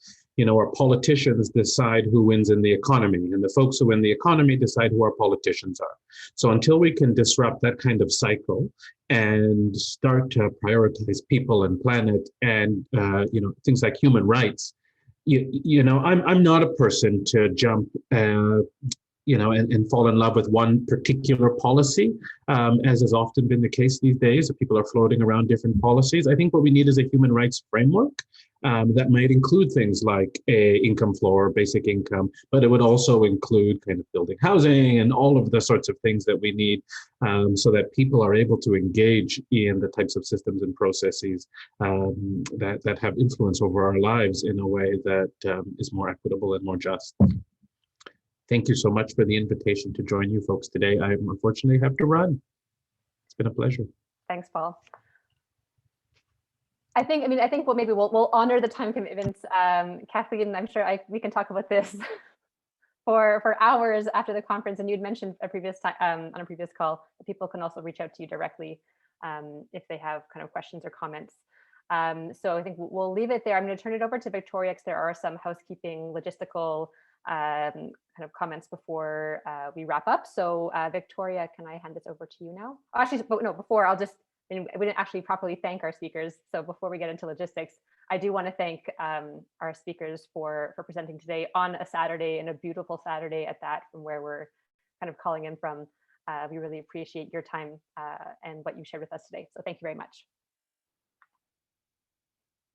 our politicians decide who wins in the economy, and the folks who win the economy decide who our politicians are. So until we can disrupt that kind of cycle and start to prioritize people and planet and things like human rights, I'm not a person to jump and fall in love with one particular policy, as has often been the case these days. People are floating around different policies. I think what we need is a human rights framework that might include things like a income floor, basic income, but it would also include kind of building housing and all of the sorts of things that we need so that people are able to engage in the types of systems and processes that have influence over our lives in a way that is more equitable and more just. Thank you so much for the invitation to join you folks today. I unfortunately have to run. It's been a pleasure. Thanks, Paul. I think we'll honor the time commitments. Kathleen, I'm sure we can talk about this for hours after the conference. And you'd mentioned on a previous call that people can also reach out to you directly if they have kind of questions or comments. So I think we'll leave it there. I'm going to turn it over to Victoria because there are some housekeeping logistical kind of comments before we wrap up. So Victoria, can I hand this over to you now? Actually, no, before we didn't actually properly thank our speakers. So before we get into logistics, I do want to thank our speakers for presenting today on a Saturday, and a beautiful Saturday at that, from where we're kind of calling in from. We really appreciate your time and what you shared with us today. So thank you very much.